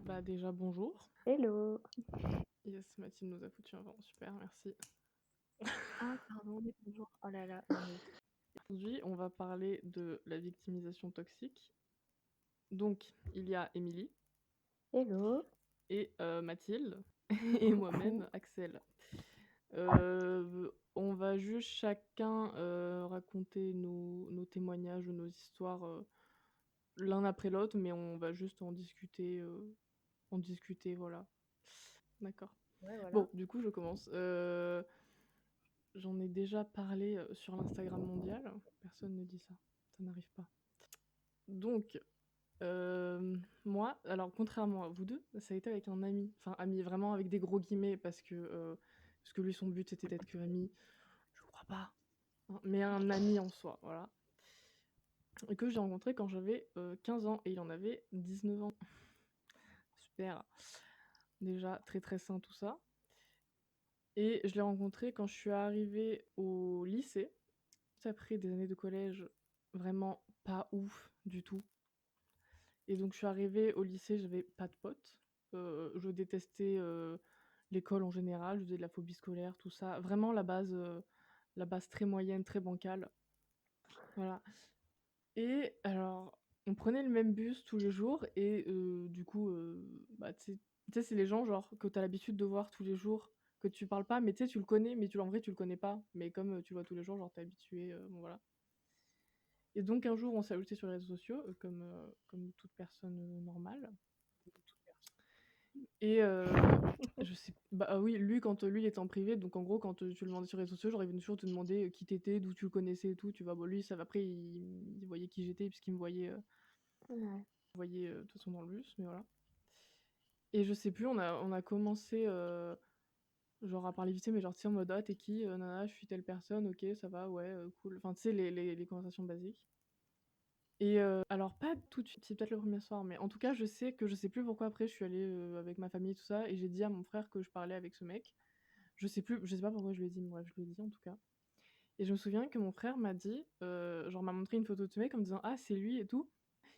Bah déjà bonjour. Hello. Yes, Mathilde nous a foutu un vent, super, merci. Ah pardon, oui, bonjour. Oh là là, non mais Aujourd'hui, on va parler de la victimisation toxique. Donc, il y a Émilie hello. et Mathilde et moi-même, Axel. On va juste chacun raconter nos témoignages ou nos histoires l'un après l'autre, mais on va juste en discuter, voilà. D'accord. Ouais, voilà. Bon, du coup, je commence. J'en ai déjà parlé sur l'Instagram mondial. Personne ne dit ça. Ça n'arrive pas. Donc, moi, alors contrairement à vous deux, ça a été avec un ami. Enfin, ami vraiment avec des gros guillemets parce que lui, son but, c'était d'être que ami. Je crois pas. Hein, mais un ami en soi, voilà. Et que j'ai rencontré quand j'avais 15 ans et il en avait 19 ans. Super. Déjà, très très sain tout ça. Et je l'ai rencontré quand je suis arrivée au lycée. Après des années de collège vraiment pas ouf du tout. Et donc je suis arrivée au lycée, j'avais pas de potes. Je détestais l'école en général, je faisais de la phobie scolaire, tout ça. Vraiment la base très moyenne, très bancale. Voilà. Et alors, on prenait le même bus tous les jours et du coup, bah, tu sais, c'est les gens genre que t'as l'habitude de voir tous les jours, que tu parles pas, mais tu sais, tu le connais, mais en vrai, tu le connais pas. Mais comme tu le vois tous les jours, genre t'es habitué, bon voilà. Et donc un jour, on s'est ajouté sur les réseaux sociaux, comme toute personne normale. Et je sais, bah oui, lui, quand lui, il était en privé, donc en gros, quand tu le demandais sur les réseaux sociaux, genre, il venait toujours te demander qui t'étais, d'où tu le connaissais et tout. Tu vois, bon, lui, ça va, après, il voyait qui j'étais, puisqu'il me Ouais. voyait de toute façon dans le bus, mais voilà. Et je sais plus, on a commencé, genre, à parler vite fait, mais genre, tu sais, en mode, ah, t'es qui Nana, je suis telle personne, ok, ça va, ouais, cool. Enfin, tu sais, les conversations basiques. Et alors pas tout de suite, c'est peut-être le premier soir, mais en tout cas, je sais que je sais plus pourquoi après je suis allée, avec ma famille et tout ça et j'ai dit à mon frère que je parlais avec ce mec. Je sais pas pourquoi je lui ai dit, mais bref, je lui ai dit en tout cas. Et je me souviens que mon frère m'a dit, genre m'a montré une photo de ce mec en me disant: «Ah c'est lui et tout».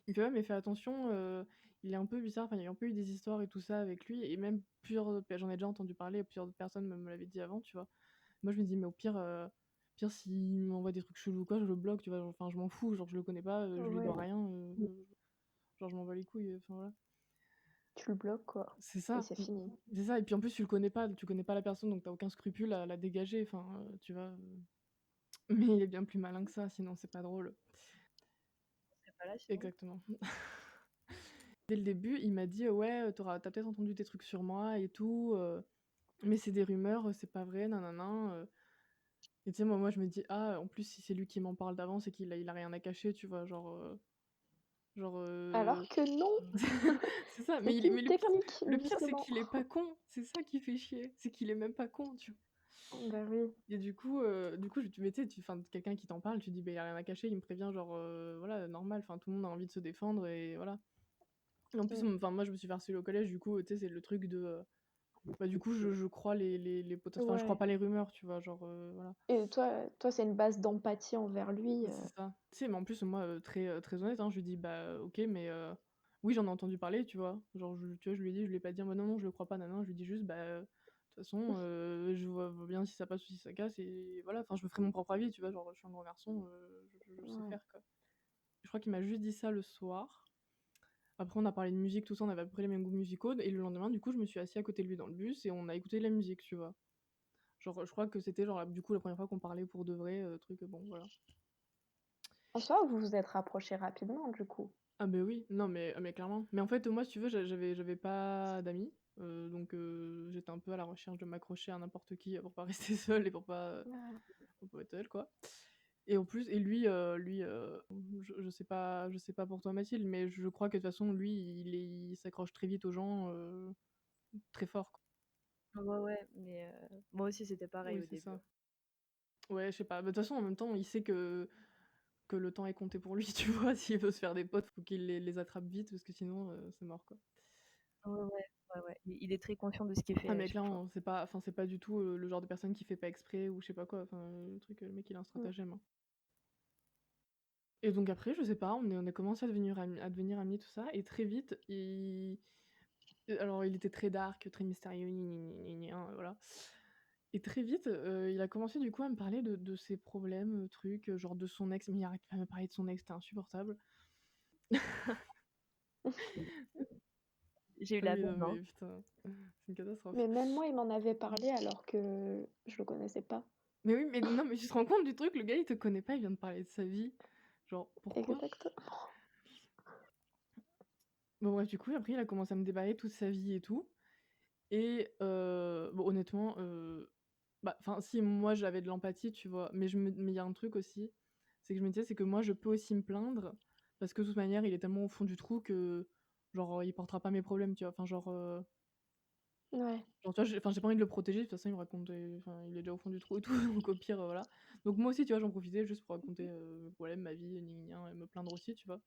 Il me fait: «Ouais mais fais attention, il est un peu bizarre». Enfin, il y a un peu eu des histoires et tout ça avec lui et même plusieurs autres j'en ai déjà entendu parler, plusieurs autres personnes me l'avaient dit avant, tu vois? Moi je me dis: «Mais au pire s'il m'envoie des trucs chelous ou quoi, je le bloque», tu vois? Genre, enfin je m'en fous, genre je le connais pas, je lui dois Ouais. rien, genre je m'en bats les couilles, enfin voilà. Tu le bloques quoi C'est et ça, c'est fini. c'est ça et puis en plus tu connais pas la personne donc t'as aucun scrupule à la dégager, enfin, tu vois? Mais il est bien plus malin que ça, sinon c'est pas drôle. On serait pas là sinon. Exactement. Dès le début, il m'a dit: «Ouais, tu peut-être entendu des trucs sur moi et tout, mais c'est des rumeurs, c'est pas vrai, nin et tu sais, moi je me dis: «Ah, en plus si c'est lui qui m'en parle d'avant, c'est qu'il a rien à cacher», tu vois? Genre, Alors que non, c'est ça, mais c'est une technique le pire c'est justement. qu'il est pas con, c'est ça qui fait chier, c'est qu'il est même pas con, tu vois? Bah oui. Et du coup, je tu mais tu sais, enfin, quelqu'un qui t'en parle, tu dis: «Beh, il a rien à cacher», il me prévient genre, voilà, normal, enfin, tout le monde a envie de se défendre et voilà. Et en plus, Mmh. enfin, moi, je me suis fait harceler au collège, du coup, tu sais, c'est le truc de, bah, du coup, je crois enfin, je crois Ouais pas les rumeurs, tu vois? Genre, voilà. et toi, c'est une base d'empathie envers lui, C'est ça. Tu sais, mais en plus, moi, très honnête, hein, je lui dis: «Bah, OK, mais oui, j'en ai entendu parler», tu vois? Genre, tu vois, je lui ai dit, je lui ai pas dit en mode: «Non, non, je le crois pas, nin je lui dis juste: «Bah, de toute façon, je vois bien si ça passe ou si ça casse et voilà, enfin, je me ferai mon propre avis», tu vois? Genre, je suis un grand garçon, je sais Ouais. faire, quoi. Je crois qu'il m'a juste dit ça le soir. Après, on a parlé de musique, tout ça, on avait à peu près les mêmes goûts musicaux et le lendemain, du coup, je me suis assise à côté de lui dans le bus et on a écouté de la musique, tu vois? Genre, je crois que c'était genre, du coup, la première fois qu'on parlait pour de vrai, truc, bon, voilà. En soi, vous vous êtes rapprochés rapidement du coup? Ah beh, oui, non mais clairement. Mais en fait, moi, si tu veux, j'avais pas d'amis, donc j'étais un peu à la recherche de m'accrocher à n'importe qui, pour pas rester seule et Ouais. pour pas être seule, quoi. Et en plus et lui, je sais pas pour toi, Mathilde, mais je crois que de toute façon, lui, il s'accroche très vite aux gens, très fort, quoi. Ouais, ouais, mais moi aussi c'était pareil Oui, au c'est début, ça. hein. Ouais, je sais pas. Bah, de toute façon, en même temps, il sait que le temps est compté pour lui, tu vois? S'il veut se faire des potes, faut qu'il les attrape vite parce que sinon, c'est mort, quoi. Ouais, ouais, ouais, ouais. Il est très conscient de ce qu'il Ah fait à mais chaque fois. clairement, c'est pas du tout, le genre de personne qui fait pas exprès ou je sais pas quoi, enfin, le truc, le mec il a un Mmh. stratagème, hein. Et donc après, je sais pas, on a commencé à devenir amis, tout ça, et très vite, alors il était très dark, très mystérieux, voilà. Et très vite, il a commencé du coup à me parler de ses problèmes, trucs, genre de son ex, mais il arrêtait pas de me parler de son ex, c'était insupportable. J'ai eu Ah la oui, non même, hein. mais putain, c'est une catastrophe. Mais même moi, il m'en avait parlé alors que je le connaissais pas. Mais oui, mais non, mais tu te rends compte du truc, le gars il te connaît pas, il vient de parler de sa vie. Genre, pourquoi? Exactement. Bon bref, du coup, après il a commencé à me déballer toute sa vie et tout. Et bon honnêtement, bah, enfin si, moi j'avais de l'empathie, tu vois? Mais il y a un truc aussi, c'est que je me disais, c'est que moi je peux aussi me plaindre, parce que de toute manière, il est tellement au fond du trou que, genre, il portera pas mes problèmes, tu vois? Enfin Ouais, genre, tu vois, j'ai pas envie de le protéger, de toute façon il me raconte des enfin, il est déjà au fond du trou et tout, donc au pire, voilà. Donc moi aussi, tu vois, j'en profitais juste pour raconter, mes problèmes, ma vie, gna gna gna, et me plaindre aussi, tu vois?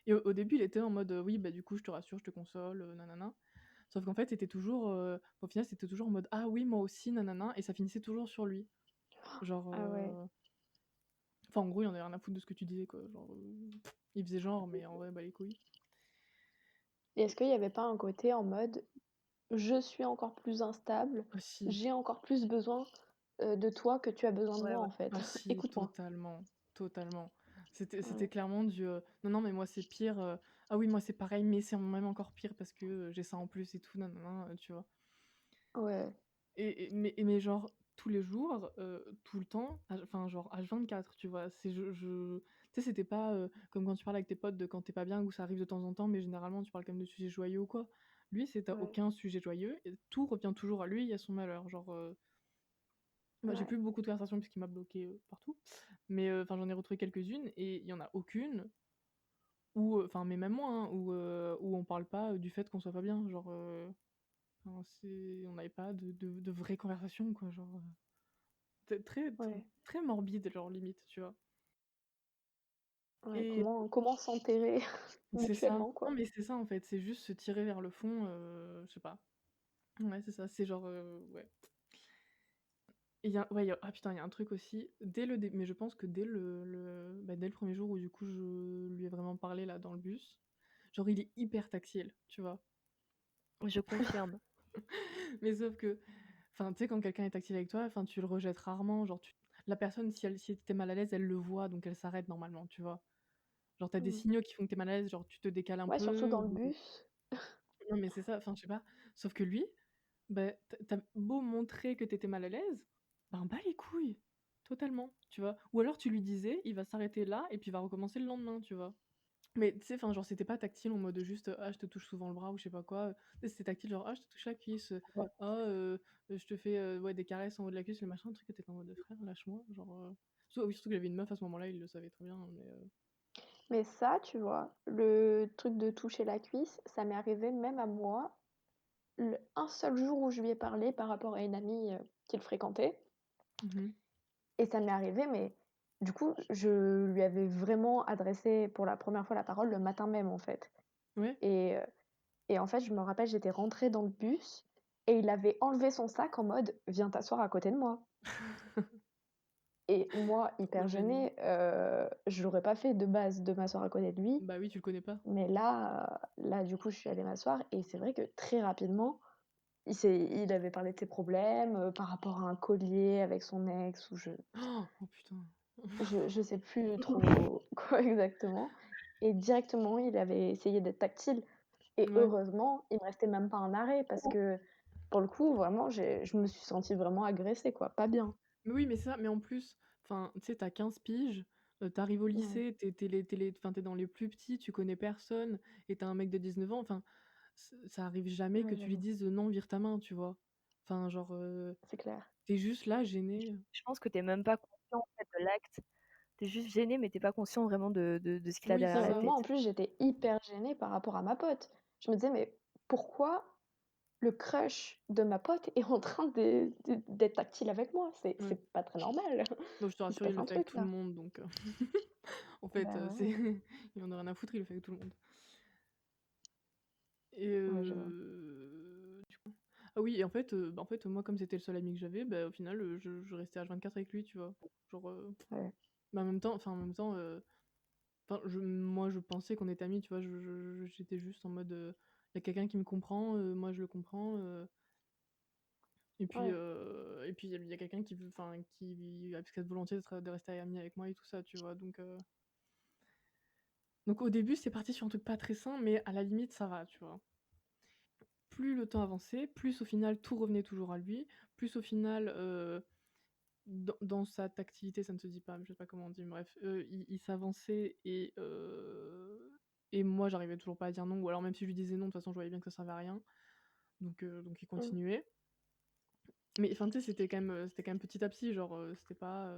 Et au début, il était en mode, «Oui, bah, du coup, je te rassure, je te console, nanana». Sauf qu'en fait, c'était toujours, au final, c'était toujours en mode: «Ah oui, moi aussi, nanana», et ça finissait toujours sur lui. Genre, ah ouais. enfin, en gros, il en avait rien à foutre de ce que tu disais, quoi. Genre, il faisait genre, mais en vrai, bah, les couilles. Et est-ce qu'il y avait pas un côté en mode, je suis encore plus instable, Ah si, j'ai encore plus besoin de toi que tu as besoin de Ouais, moi ouais. en fait. ah si, Écoute-moi. totalement, totalement. C'était Ouais. clairement du, «Non, non, mais moi, c'est pire, ah oui, moi, c'est pareil, mais c'est même encore pire parce que, j'ai ça en plus et tout, nanana», tu vois? Ouais. Mais genre tous les jours, tout le temps, enfin genre H24, tu vois? C'est je Tu sais, c'était pas, comme quand tu parles avec tes potes de quand tu pas bien, où ça arrive de temps en temps, mais généralement tu parles quand même de sujets joyeux ou quoi. Lui, c'est tu Ouais. aucun sujet joyeux et tout revient toujours à lui et à son malheur. Genre, moi j'ai Ouais. plus beaucoup de conversations puisqu'il m'a bloqué partout, mais enfin j'en ai retrouvé quelques-unes et il y en a aucune où, enfin mais même moi, hein, où on parle pas, du fait qu'on soit pas bien. Genre, enfin on n'avait pas de vraies conversations quoi, genre, c'est Ouais. très morbide, genre limite, tu vois? Ouais. Et Comment s'enterrer c'est ça. mutuellement Non, quoi. mais c'est ça en fait, c'est juste se tirer vers le fond, je sais pas. Ouais, c'est ça, c'est genre, ouais. Et il y a ouais, ah putain, il y a un truc aussi, dès le dé mais je pense que dès le premier jour où du coup je lui ai vraiment parlé là dans le bus, genre il est hyper tactile, tu vois? Je confirme. Mais sauf que, enfin, tu sais, quand quelqu'un est tactile avec toi, enfin, tu le rejettes rarement, genre la personne, si tu mal à l'aise, elle le voit, donc elle s'arrête normalement, tu vois? Genre, t'as des Mmh. signaux qui font que t'es mal à l'aise, genre tu te décales un Ouais, surtout peu dans le ou bus. non, mais c'est ça, enfin, je sais pas. Sauf que lui, bah, tu beau montrer que t'étais mal à l'aise, ben, bats les couilles, totalement, tu vois? Ou alors tu lui disais, il va s'arrêter là et puis il va recommencer le lendemain, tu vois? Mais tu sais, enfin, genre, c'était pas tactile en mode juste, «Ah, je te touche souvent le bras» ou je sais pas quoi, tu sais, c'était tactile genre: «Ah, je te touche la cuisse», Ouais. «Ah, je te fais, ouais, des caresses en haut de la cuisse», le machin, un truc que tu en mode: «Frère, lâche-moi», genre, oui, surtout qu'il avait une meuf à ce moment-là, il le savait très bien, mais Mais ça, tu vois, le truc de toucher la cuisse, ça m'est arrivé même à moi, un seul jour où je lui ai parlé par rapport à une amie qu'il fréquentait. mmh Et ça m'est arrivé, mais du coup, je lui avais vraiment adressé pour la première fois la parole le matin même, en fait. Ouais. Et, euh, et en fait, je me rappelle, j'étais rentrée dans le bus et il avait enlevé son sac en mode viens t'asseoir à côté de moi. Et moi, Trop hyper gênant. gênée, je l'aurais pas fait de base de m'asseoir à côté de lui. Bah oui, tu le connais pas. Mais là, du coup, je suis allée m'asseoir et c'est vrai que très rapidement, il avait parlé de ses problèmes par rapport à un collier avec son ex ou Oh putain. je sais plus trop quoi exactement. Et directement, il avait essayé d'être tactile. Et Ouais. heureusement, il me restait même pas un arrêt parce que pour le coup, vraiment, je me suis sentie vraiment agressée, quoi. Pas bien. Mais oui, mais ça, mais en plus, enfin, tu sais, tu 15 piges, tu au Ouais, lycée, enfin, tu dans les plus petits, tu connais personne et tu un mec de 19 ans, enfin, ça arrive jamais que ouais, tu lui j'avoue, dises: «Non, vire ta main», tu vois? Enfin, genre, c'est clair. tu juste là, gêné. Je pense que tu es même pas conscient, en fait, de l'acte. Tu es juste gêné, mais tu es pas conscient vraiment de ce qu'il a Oui, c'est derrière Non, la mais ça. moi, en tête. plus, j'étais hyper gênée par rapport à ma pote. Je me disais: «Mais pourquoi le crush de ma pote est en train d'être tactile avec moi? Ouais. C'est pas très normal. Bon, je te Il se rassure, il passe le un fait avec truc, tout le là». monde, donc en fait, Bah, c'est ouais, il en a rien à foutre, il le fait avec tout le monde et ouais, j'avoue. ah oui et en fait, bah, en fait, moi, comme c'était le seul ami que j'avais, bah, au final, je restais H24 avec lui, tu vois? Genre, Ouais. Mais en même temps, moi, je pensais qu'on était amis, tu vois. J'étais juste en mode, il y a quelqu'un qui me comprend, moi je le comprends. Ouais. Et puis il y a quelqu'un qui a cette volonté de rester ami avec moi et tout ça, tu vois. Donc au début, c'est parti sur un truc pas très sain, mais à la limite, ça va, tu vois. Plus le temps avançait, plus au final, tout revenait toujours à lui, plus au final, dans sa tactilité, ça ne se dit pas, je sais pas comment on dit, bref, il s'avançait et moi, j'arrivais toujours pas à dire non, ou alors même si je lui disais non, de toute façon, je voyais bien que ça servait à rien. Donc il Mmh. continuait. Mais enfin, tu sais, c'était quand même petit à petit, genre, c'était pas.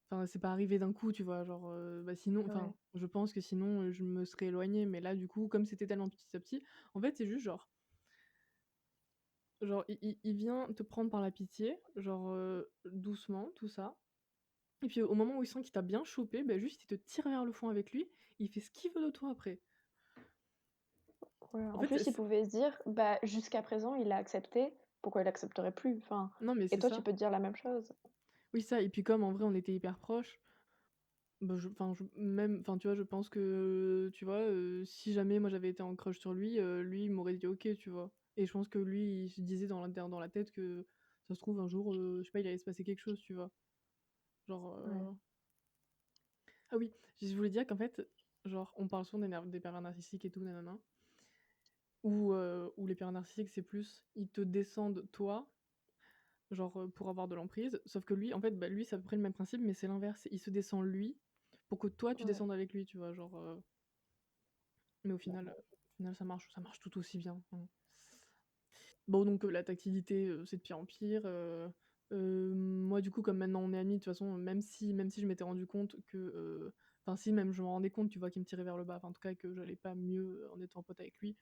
Enfin, c'est pas arrivé d'un coup, tu vois. Genre, sinon, Ouais. je pense que sinon, je me serais éloignée. Mais là, du coup, comme c'était tellement petit à petit, en fait, c'est juste genre, il vient te prendre par la pitié, genre, doucement, tout ça. Et puis au moment où il sent qu'il t'a bien chopé, bah, juste, il te tire vers le fond avec lui. Il fait ce qu'il veut de toi après. Ouais. En En fait, plus, il pouvait se dire: «Bah, jusqu'à présent, il a accepté, pourquoi il accepterait plus?» Enfin, non, mais et c'est toi, tu ça. peux te dire la même chose. Oui, ça. Et puis comme en vrai, on était hyper proches. Bah, même, enfin, tu vois, je pense que, tu vois, si jamais moi j'avais été en crush sur lui, lui il m'aurait dit ok, tu vois. Et je pense que lui, il se disait dans la tête que ça se trouve un jour, je sais pas, il allait se passer quelque chose, tu vois. Genre, Ouais. ah oui, je voulais dire qu'en fait, genre, on parle souvent des pervers narcissiques et tout, nanana. Ou les pervers narcissiques, c'est plus, ils te descendent toi, genre, pour avoir de l'emprise. Sauf que lui, en fait, bah, lui, c'est à peu près le même principe, mais c'est l'inverse. Il se descend lui pour que toi, tu Ouais. descendes avec lui, tu vois. Genre. Mais au final ça marche tout aussi bien. Hein. Bon, donc la tactilité, c'est de pire en pire. Moi, du coup, comme maintenant on est amis, de toute façon, même si je m'étais rendu compte que. Enfin, si, même je me rendais compte, tu vois, qu'il me tirait vers le bas, enfin, en tout cas, que j'allais pas mieux en étant pote avec lui.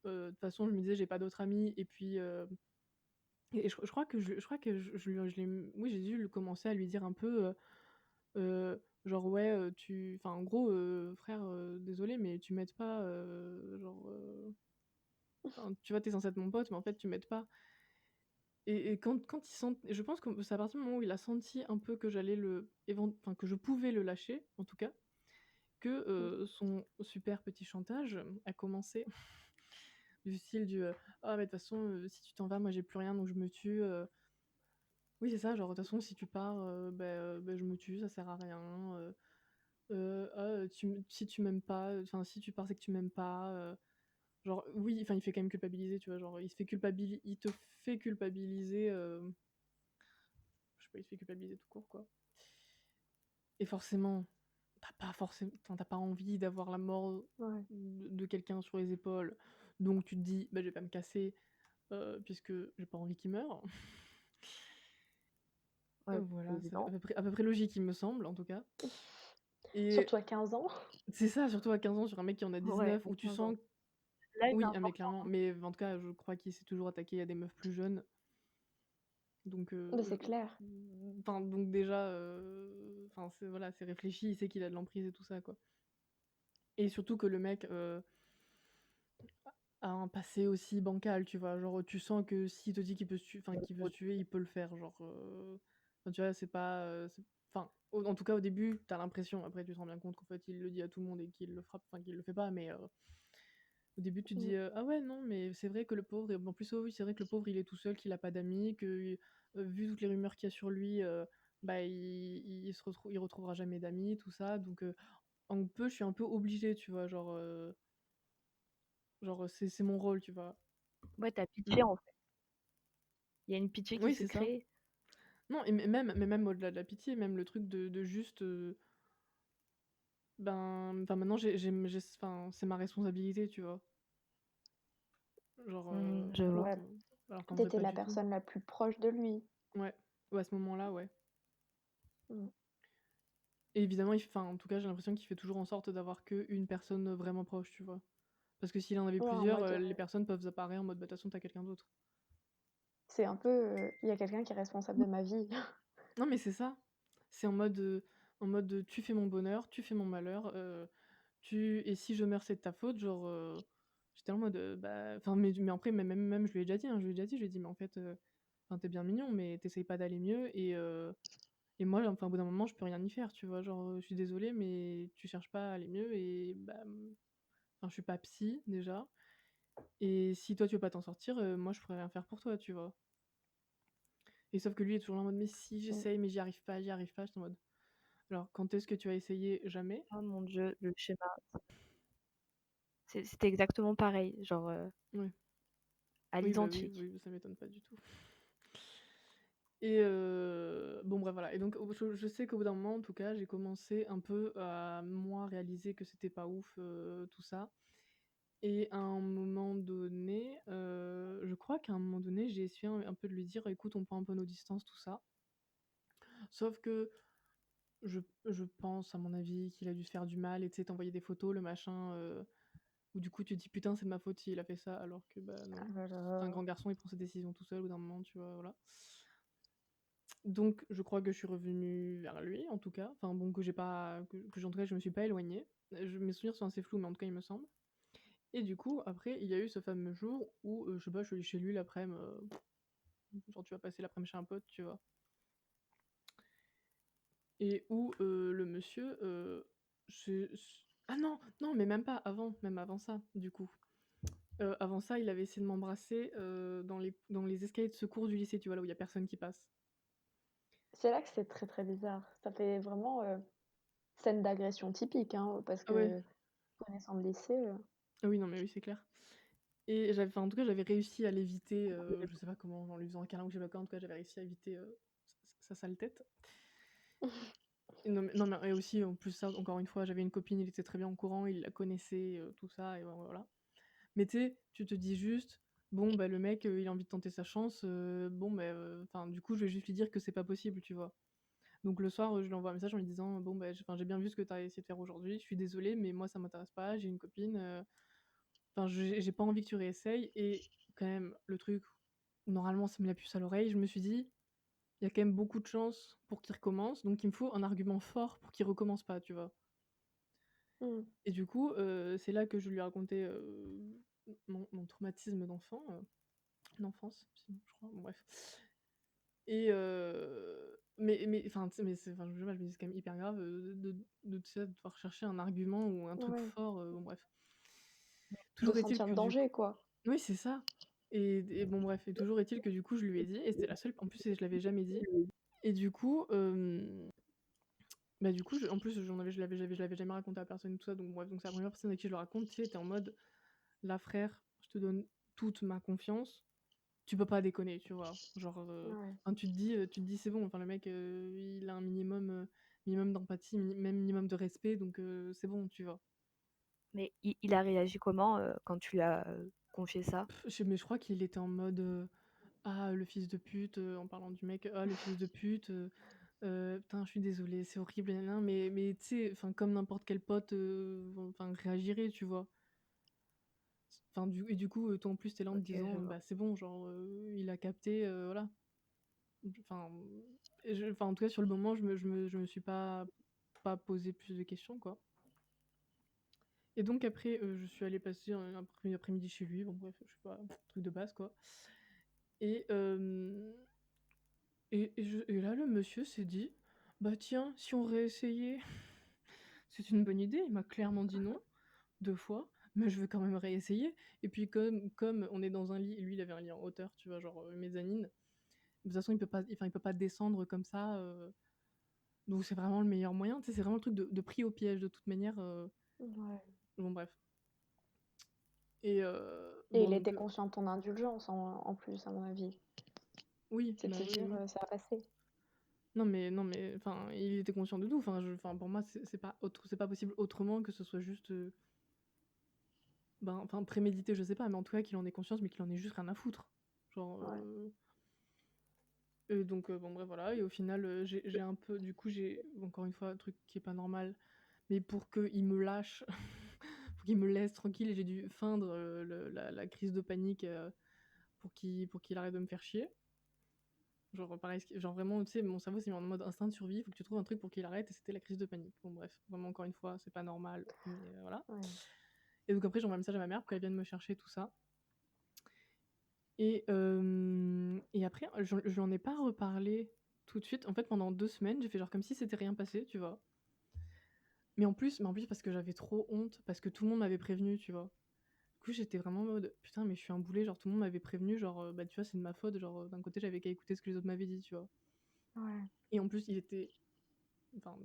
De toute façon, je me disais, j'ai pas d'autres amis, et puis. Je crois que oui, j'ai dû commencer à lui dire un peu. Genre, ouais, enfin, en gros, frère, désolé, mais tu m'aides pas. Genre. Enfin, tu vois, t'es censé être mon pote, mais en fait, tu m'aides pas. Et quand il sent. Je pense que c'est à partir du moment où il a senti un peu que enfin, que je pouvais le lâcher, en tout cas, que Mmh. son super petit chantage a commencé. Du style ah, mais de toute façon, si tu t'en vas, moi j'ai plus rien, donc je me tue. Oui, c'est ça, genre, de toute façon, si tu pars, bah, je me tue, ça sert à rien. Ah, si tu m'aimes pas, enfin, si tu pars, c'est que tu m'aimes pas. Genre, oui, enfin, il fait quand même culpabiliser, tu vois. Genre, il te fait culpabiliser. Je sais pas, il te fait culpabiliser tout court, quoi. Et forcément, t'as pas envie d'avoir la mort Ouais. de quelqu'un sur les épaules. Donc, tu te dis, bah, je vais pas me casser, puisque j'ai pas envie qu'il meure. Ouais, c'est Voilà, c'est évident. à peu près logique, il me semble, en tout cas. Et Surtout à 15 ans. c'est ça, surtout à 15 ans, sur un mec qui en a Ouais, 19, à où tu 15 ans. sens. Là, il est Oui, ah, mais important. clairement. Mais en tout cas, je crois qu'il s'est toujours attaqué à des meufs plus jeunes. Donc, Mais c'est clair. donc déjà, enfin, voilà, c'est réfléchi, il sait qu'il a de l'emprise et tout ça, quoi. Et surtout que le mec a un passé aussi bancal, tu vois. Genre, tu sens que s'il te dit qu'il peut qu'il veut se tuer, il peut le faire. Genre, enfin, tu vois, c'est pas. Enfin, en tout cas, au début, t'as l'impression. Après, tu te rends bien compte qu'en fait, il le dit à tout le monde et qu'il le frappe, enfin, qu'il le fait pas, mais. Au début, tu te Mmh. dis ah ouais, non, mais c'est vrai que le pauvre, et en plus, oh oui, c'est vrai que le pauvre, il est tout seul, qu'il a pas d'amis, que vu toutes les rumeurs qu'il y a sur lui, bah, il retrouvera jamais d'amis, tout ça. Donc, je suis un peu obligée, tu vois, genre c'est mon rôle, tu vois. Ouais, tu Hmm. pitié, en fait. Il y a une pitié qui Oui, se c'est ça. crée. Non, mais même au-delà de la pitié, même le truc de juste, enfin, maintenant, enfin, c'est ma responsabilité, tu vois. Genre, Je vois. Ouais, alors qu'en vrai, tu pas la du tout. personne la plus proche de lui. Ouais, à ce moment-là, ouais. Mmh. Et évidemment, enfin, en tout cas, j'ai l'impression qu'il fait toujours en sorte d'avoir qu'une personne vraiment proche, tu vois. Parce que s'il en avait Ouais, en plusieurs, mode, les personnes peuvent apparaître en mode, bah, de toute façon, t'as quelqu'un d'autre. c'est un peu, il y a quelqu'un qui est responsable de ma vie. Non, mais c'est ça. C'est en mode, tu fais mon bonheur, tu fais mon malheur, et si je meurs, c'est de ta faute. Genre, j'étais en mode, bah, enfin, mais après, même, je lui ai déjà dit, hein, je lui ai dit, mais en fait, enfin, t'es bien mignon, mais t'essayes pas d'aller mieux, Et moi, enfin, au bout d'un moment, je peux rien y faire, tu vois? Genre, je suis désolée, mais tu cherches pas à aller mieux et bah, enfin, je suis pas psy, déjà et si toi, tu veux pas t'en sortir, moi, je pourrais rien faire pour toi, tu vois? Et sauf que lui est toujours là en mode: «Mais si, Mmh. j'essaye, mais j'y arrive pas, j'y arrive pas». J'étais en mode: «Alors, quand est-ce que tu as essayé? Jamais». Oh mon Dieu, le schéma. C'était exactement pareil, genre, Ouais. à Oui, bah, oui, l'identique. oui, ça m'étonne pas du tout. Et bon bref, voilà et donc je sais qu'au bout d'un moment, en tout cas, j'ai commencé un peu à, moi, réaliser que c'était pas ouf, tout ça et à un moment donné, je crois qu'à un moment donné, j'ai essayé un peu de lui dire: «Écoute, on prend un peu nos distances, tout ça». Sauf que je pense, à mon avis, qu'il a dû se faire du mal et tu sais, t'envoyer des photos, le machin, où du coup tu te dis: «Putain, c'est de ma faute s'il a fait ça», alors que, bah, Ah non. là C'est un là. grand garçon, il prend ses décisions tout seul au bout d'un moment, tu vois? Voilà. Donc je crois que je suis revenue vers lui, en tout cas. Enfin bon, que j'ai pas que en tout cas, je me suis pas éloignée. Mes souvenirs sont assez flous, mais en tout cas, il me semble. Et du coup, après, il y a eu ce fameux jour où, je sais pas, je suis allée chez lui l'après-midi, genre tu vas passer l'après-midi chez un pote, tu vois? Et où, le monsieur, ah non, non, mais même pas, même avant ça, du coup. Avant ça, il avait essayé de m'embrasser, dans les escaliers de secours du lycée, tu vois? Là où il y a personne qui passe. C'est là que c'est très, très bizarre. Ça fait vraiment, scène d'agression typique, hein, parce Ah ouais. que connaissant le lycée, Ah oui, non, mais oui, c'est clair. Et en tout cas, j'avais réussi à l'éviter, je sais pas comment, en lui faisant un câlin ou je sais pas quoi, en tout cas, j'avais réussi à éviter, sa sale tête. Et non, mais et aussi, en plus, ça, encore une fois, j'avais une copine, il était très bien au courant, il la connaissait, tout ça et voilà. Mais tu sais, tu te dis juste: «Bon, bah, le mec, il a envie de tenter sa chance, bon, bah, enfin, du coup, je vais juste lui dire que c'est pas possible», tu vois? Donc le soir, je lui envoie un message en lui disant: «Bon, bah, j'ai bien vu ce que tu as essayé de faire aujourd'hui, je suis désolée, mais moi, ça m'intéresse pas, j'ai une copine, enfin, j'ai pas envie que tu réessayes». Et quand même, le truc où normalement ça met la puce à l'oreille, je me suis dit: «Il y a quand même beaucoup de chances pour qu'il recommence, donc il me faut un argument fort pour qu'il recommence pas», tu vois? mmh, Et du coup, c'est là que je lui ai raconté, mon traumatisme d'enfance, sinon je crois, bon bref. Et mais enfin, tu sais, mais c'est enfin, je sais pas, je me dis: «C'est quand même hyper grave, tu sais, devoir chercher un argument ou un truc ouais, fort», bon bref. de Toujours se est-il sentir en que du coup danger, quoi. oui, c'est ça. Et bon bref, et toujours est-il que du coup je lui ai dit et c'était la seule en plus je l'avais jamais dit et du coup, bah, du coup, en plus je l'avais jamais raconté à personne tout ça donc bref, donc c'est la première personne à qui je le raconte, tu sais, tu en mode: «Là frère, je te donne toute ma confiance, tu peux pas déconner», tu vois? Genre, Ouais. enfin tu te dis: «C'est bon, enfin le mec, il a un minimum d'empathie, même minimum de respect donc c'est bon», tu vois? Mais il a réagi comment, quand tu lui as, confié ça? Mais je crois qu'il était en mode, «Ah, le fils de pute», en parlant du mec, «Ah, le fils de pute, putain, je suis désolé, c'est horrible, nin nin», mais tu sais, enfin, comme n'importe quel pote, enfin, réagirait, tu vois? Enfin, du coup, toi, en plus, tu es là en te OK, je disant: vois. «Bah, c'est bon, genre, il a capté, voilà». Enfin, enfin, en tout cas, sur le moment, je me suis pas posé plus de questions, quoi. Et donc après, je suis allée passer un après-midi chez lui, bon bref, je sais pas, truc de base, quoi. Et et là, le monsieur s'est dit: «Bah tiens, si on réessayait?» C'est une bonne idée, il m'a clairement dit non, 2 fois, mais je veux quand même réessayer. Et puis comme on est dans un lit, lui il avait un lit en hauteur, tu vois? Genre, mezzanine. De toute façon il peut pas descendre comme ça, donc c'est vraiment le meilleur moyen, tu sais? C'est vraiment le truc de pris au piège de toute manière, Ouais. bon bref. Et Et bon il donc était conscient de ton indulgence en plus, à mon avis. oui, C'est de bah se oui, oui, dire, oui. «Ça va passer». Non mais enfin, il était conscient de tout, enfin pour moi c'est pas possible autrement que ce soit juste, ben, enfin prémédité, je sais pas, mais en tout cas qu'il en ait conscience, mais qu'il en ait juste rien à foutre. Genre, Ouais. et donc bon bref voilà et au final, j'ai un peu du coup j'ai encore une fois un truc qui est pas normal, mais pour qu'il me lâche, pour qu'il me laisse tranquille, j'ai dû feindre, la crise de panique, pour qu'il arrête de me faire chier. Genre pareil, genre vraiment, tu sais, mon cerveau s'est mis en mode instinct de survie, il faut que tu trouves un truc pour qu'il arrête et c'était la crise de panique. Bon bref, vraiment encore une fois, c'est pas normal, mais voilà. Ouais. Et donc après j'envoie un message à ma mère pour qu'elle vienne me chercher tout ça. Et après je lui en ai pas reparlé tout de suite. En fait, pendant 2 semaines, j'ai fait genre comme si c'était rien passé, tu vois? Mais en plus parce que j'avais trop honte, parce que tout le monde m'avait prévenu, tu vois? Du coup, j'étais vraiment en mode: «Putain, mais je suis un boulet», genre tout le monde m'avait prévenu, genre, bah, tu vois, c'est de ma faute, genre, d'un côté, j'avais qu'à écouter ce que les autres m'avaient dit, tu vois? Ouais. Et en plus, il était enfin,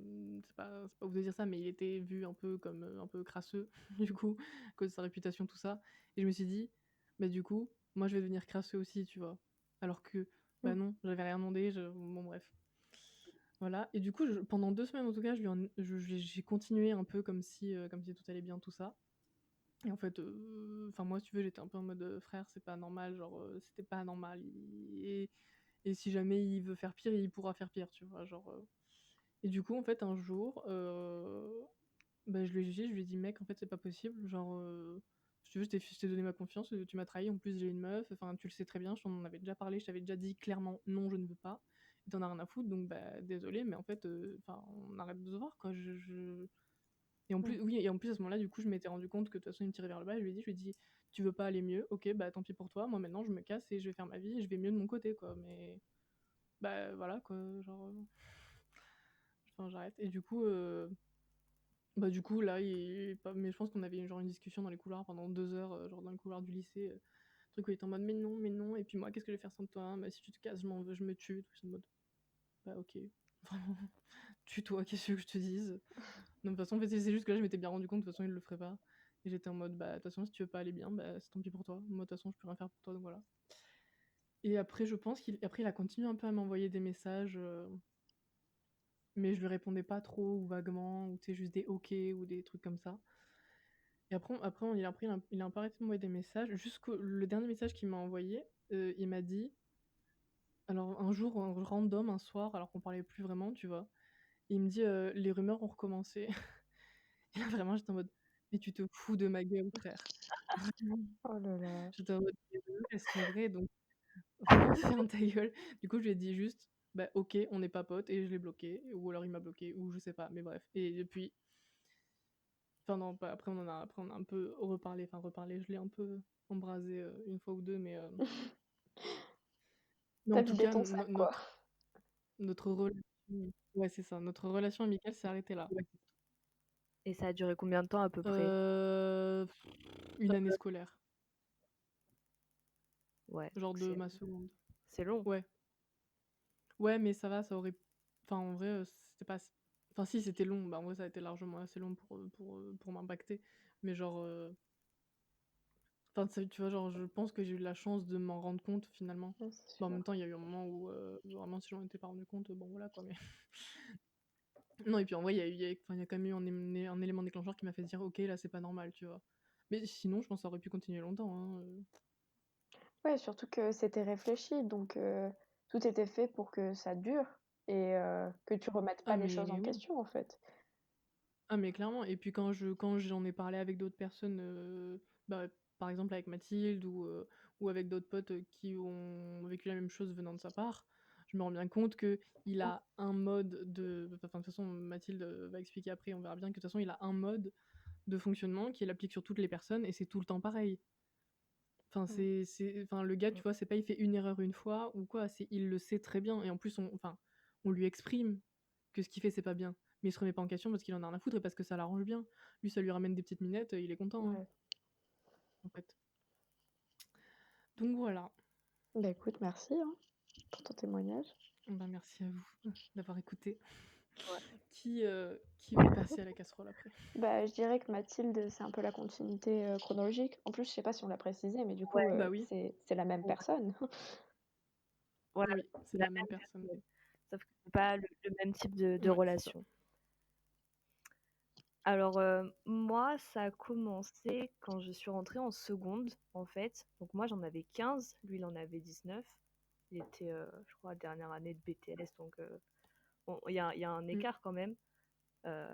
c'est pas ouf de dire ça, mais il était vu un peu comme, un peu crasseux, du coup, à cause de sa réputation, tout ça. Et je me suis dit: «Bah, du coup, moi, je vais devenir crasseux aussi», tu vois? Alors que, bah, Mmh. non, j'avais rien demandé, bon bref. Voilà. Et du coup, pendant 2 semaines, en tout cas, je lui en j'ai continué un peu comme si tout allait bien, tout ça. Et en fait, enfin moi, si tu veux, j'étais un peu en mode, «Frère, c'est pas normal», genre, c'était pas normal, et si jamais il veut faire pire, il pourra faire pire, tu vois? Genre, et du coup, en fait, un jour, bah, je lui ai dit, «Mec, en fait, c'est pas possible, genre, si tu veux, je t'ai donné ma confiance, tu m'as trahi, en plus j'ai une meuf, enfin, tu le sais très bien, je t'en avais déjà parlé, je t'avais déjà dit clairement: "Non, je ne veux pas", et tu as rien à foutre, donc bah, désolé, mais en fait, enfin, on arrête de se voir, quoi, je» Et en Mmh. plus, oui, et en plus, à ce moment-là, du coup, je m'étais rendu compte que de toute façon, il me tirait vers le bas. Je lui ai dit: «Tu veux pas aller mieux? OK, bah, tant pis pour toi. Moi, maintenant, je me casse et je vais faire ma vie et je vais mieux de mon côté, quoi, mais bah, voilà, quoi, genre, enfin, j'arrête». Et du coup, bah, du coup, là, il pas mais je pense qu'on avait eu genre une discussion dans les couloirs pendant 2 heures, genre dans les couloirs du lycée, truc où il était en mode: mais non, et puis moi, qu'est-ce que je vais faire sans toi? Bah, si tu te casses, je m'en veux, je me tue». Tout ça en mode: «Bah, OK, vraiment, tue-toi, qu'est-ce que tu veux que je te dise?» Non, de toute façon, en fait, c'est juste que là, je m'étais bien rendu compte, de toute façon, il le ferait pas. Et j'étais en mode: «Bah, de toute façon, si tu veux pas aller bien, bah, c'est tant pis pour toi. Moi, de toute façon, je peux rien faire pour toi, donc voilà». Et après, je pense après, il a continué un peu à m'envoyer des messages, mais je lui répondais pas trop ou vaguement, ou tu sais, juste des OK ou des trucs comme ça. Et après il a un peu arrêté de m'envoyer des messages, jusqu'au le dernier message qu'il m'a envoyé, il m'a dit, alors un jour, random, un soir, alors qu'on parlait plus vraiment, tu vois? Il me dit, «Les rumeurs ont recommencé». Et là, vraiment, j'étais en mode: «Mais tu te fous de ma gueule, frère». Vraiment. Oh là là. J'étais en mode: «Les rumeurs, elles sont vraies, donc vraiment ferme ta gueule». Du coup, je lui ai dit juste: «Bah, OK, on n'est pas potes», et je l'ai bloqué, ou alors il m'a bloqué, ou je sais pas, mais bref. Et depuis, enfin non, pas après on a un peu reparlé, je l'ai un peu embrasé, une fois ou deux, mais Tu en tout vidé cas, ton sac, quoi. notre relation, ouais, c'est ça, notre relation amicale s'est arrêtée là. Ouais. Et ça a duré combien de temps à peu près? Heu, 1 année scolaire, Ouais, genre donc de ma seconde. c'est long. Ouais. Ouais, mais ça va, ça aurait enfin, en vrai, c'était pas s enfin si, c'était long, bah, en vrai, ça a été largement assez long pour m'impacter, mais genre, enfin, tu vois, genre, je pense que j'ai eu de la chance de m'en rendre compte finalement. Ouais, c'est Bah, en sûr. même temps, il y a eu un moment où, vraiment, si j'en étais pas rendu compte, bon, voilà, quoi, mais non. Et puis en vrai, il y a quand même eu un élément déclencheur qui m'a fait dire: «OK, là, c'est pas normal», tu vois? Mais sinon, je pense que ça aurait pu continuer longtemps, hein, Ouais, surtout que c'était réfléchi, donc tout était fait pour que ça dure et que tu remettes Ah pas les choses mais en oui. question, en fait. Ah mais clairement. Et puis quand j'en ai parlé avec d'autres personnes, bah, par exemple avec Mathilde, ou avec d'autres potes, qui ont vécu la même chose venant de sa part, je me rends bien compte que il Mmh. a un mode enfin, de toute façon, Mathilde, va expliquer après, on verra bien, que de toute façon il a un mode de fonctionnement qu'il applique sur toutes les personnes, et c'est tout le temps pareil. Enfin, Mmh. enfin, le gars, Mmh. tu vois, c'est pas il fait une erreur une fois ou quoi, c'est il le sait très bien, et en plus on lui exprime que ce qu'il fait, c'est pas bien. Mais il se remet pas en question parce qu'il en a rien à foutre et parce que ça l'arrange bien. Lui, ça lui ramène des petites minettes, il est content, hein, Ouais. en fait. Donc voilà. Bah, écoute, merci, hein, pour ton témoignage. Bah, merci à vous d'avoir écouté. Ouais. Qui veut passer à la casserole après? Bah, je dirais que Mathilde, c'est un peu la continuité, chronologique. En plus, je sais pas si on l'a précisé, mais du coup, Ouais, Bah oui, c'est la même ouais. personne. Voilà, oui, c'est c'est la la même même personne. personne, sauf que c'est pas le même type de Ouais, c'est ça. relation. Alors, moi, ça a commencé quand je suis rentrée en seconde, en fait. Donc moi, j'en avais 15, lui, il en avait 19. Il était, je crois, dernière année de BTS, donc bon, il y a un Mmh. écart quand même. Heu,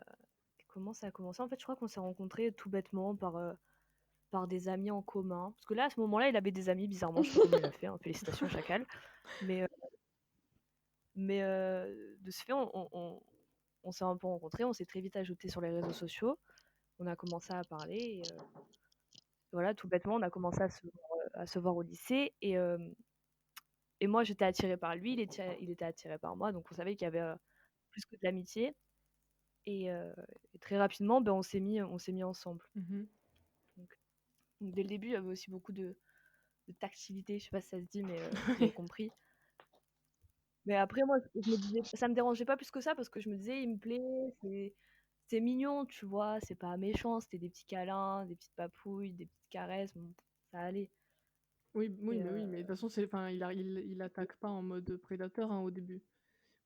Comment ça a commencé? En fait, je crois qu'on s'est rencontrés tout bêtement par des amis en commun. Parce que là, à ce moment-là, il avait des amis bizarrement, je sais pas comment il a fait, hein, félicitations chacal. Mais, de ce fait, on s'est un peu rencontrés, on s'est très vite ajoutés sur les réseaux sociaux. On a commencé à parler et voilà, tout bêtement, on a commencé à se voir au lycée et Et moi, j'étais attirée par lui, il était attiré par moi, donc on savait qu'il y avait plus que de l'amitié. Et très rapidement, ben, on s'est mis ensemble. Mhm. Donc, donc dès le début, il y avait aussi beaucoup de tactilité, je sais pas si ça se dit, mais vous avez compris. Mais après, moi, je me disais, ça me dérangeait pas plus que ça parce que je me disais, il me plaît, c'est mignon, tu vois, c'est pas méchant, c'était des petits câlins, des petites papouilles, des petites caresses, bon, ça allait. Oui, oui, Et, mais oui, mais de toute façon, enfin, il et- attaque pas en mode prédateur hein, au début.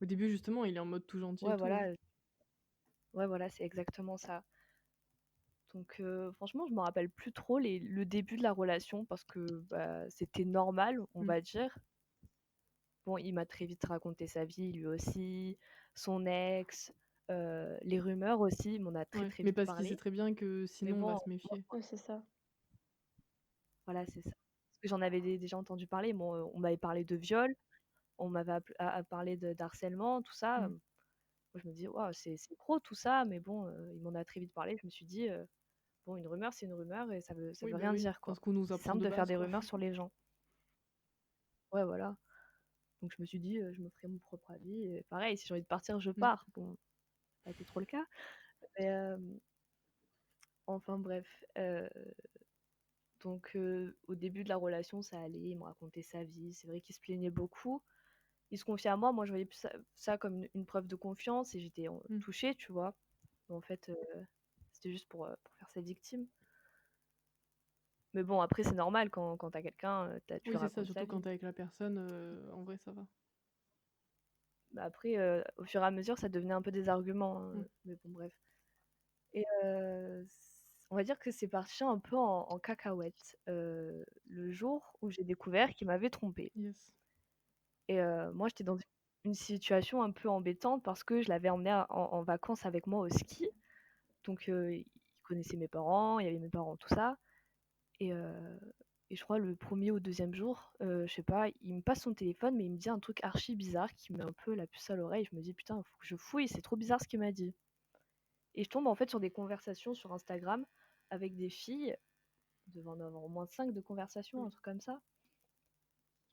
Au début, justement, il est en mode tout gentil et ouais, tout. Hein. voilà, c'est exactement ça. Donc, franchement, je me rappelle plus trop le début de la relation parce que bah, c'était normal, on Mm. va dire. Bon, il m'a très vite raconté sa vie, lui aussi, son ex, les rumeurs aussi, il m'en a très Ouais, très mais vite parce qu'il sait parlé. très bien que Mais sinon, on va bon, se méfier. Oui, c'est ça. voilà, c'est ça. Parce que j'en avais déjà entendu parler. Bon, on m'avait parlé de viol, on m'avait parlé d'harcèlement, tout ça. Mm. Moi, je me dis, waouh, c'est gros tout ça, mais bon, il m'en a très vite parlé. Je me suis dit, bon, une rumeur, c'est une rumeur et ça Oui, veut bah rien oui, dire, enfin, quoi. ce qu'on nous C'est apprend simple de de faire base, des quoi. rumeurs sur les gens. Ouais, voilà. Donc, je me suis dit, je me ferai mon propre avis. Et pareil, si j'ai envie de partir, je Mm. pars. Bon, ça n'a pas été trop le cas. Mais, enfin, bref. Donc, au début de la relation, ça allait. Il me racontait sa vie. C'est vrai qu'il se plaignait beaucoup. Il se confiait à moi. Moi, je voyais plus ça comme une preuve de confiance et j'étais Mm. touchée, tu vois. Mais en fait, c'était juste pour faire sa victime. Mais bon, après, c'est normal quand t'as quelqu'un, tu Oui, lui c'est ça, racontes sa surtout quand vie. t'es avec la personne, en vrai, ça va. Bah, après, au fur et à mesure, ça devenait un peu des arguments, hein. Mm. Mais bon, bref. Et on va dire que c'est parti un peu en cacahuète le jour où j'ai découvert qu'il m'avait trompée. Yes. Et moi, j'étais dans une situation un peu embêtante parce que je l'avais emmené en vacances avec moi au ski. Donc, il connaissait mes parents, il y avait mes parents, tout ça. Et, et je crois le premier ou deuxième jour, je sais pas, il me passe son téléphone, mais il me dit un truc archi bizarre qui me met un peu la puce à l'oreille. Je me dis, putain, faut que je fouille, c'est trop bizarre ce qu'il m'a dit. Et je tombe en fait sur des conversations sur Instagram avec des filles, devant en avoir au moins 5 de conversations, Oui. un truc comme ça,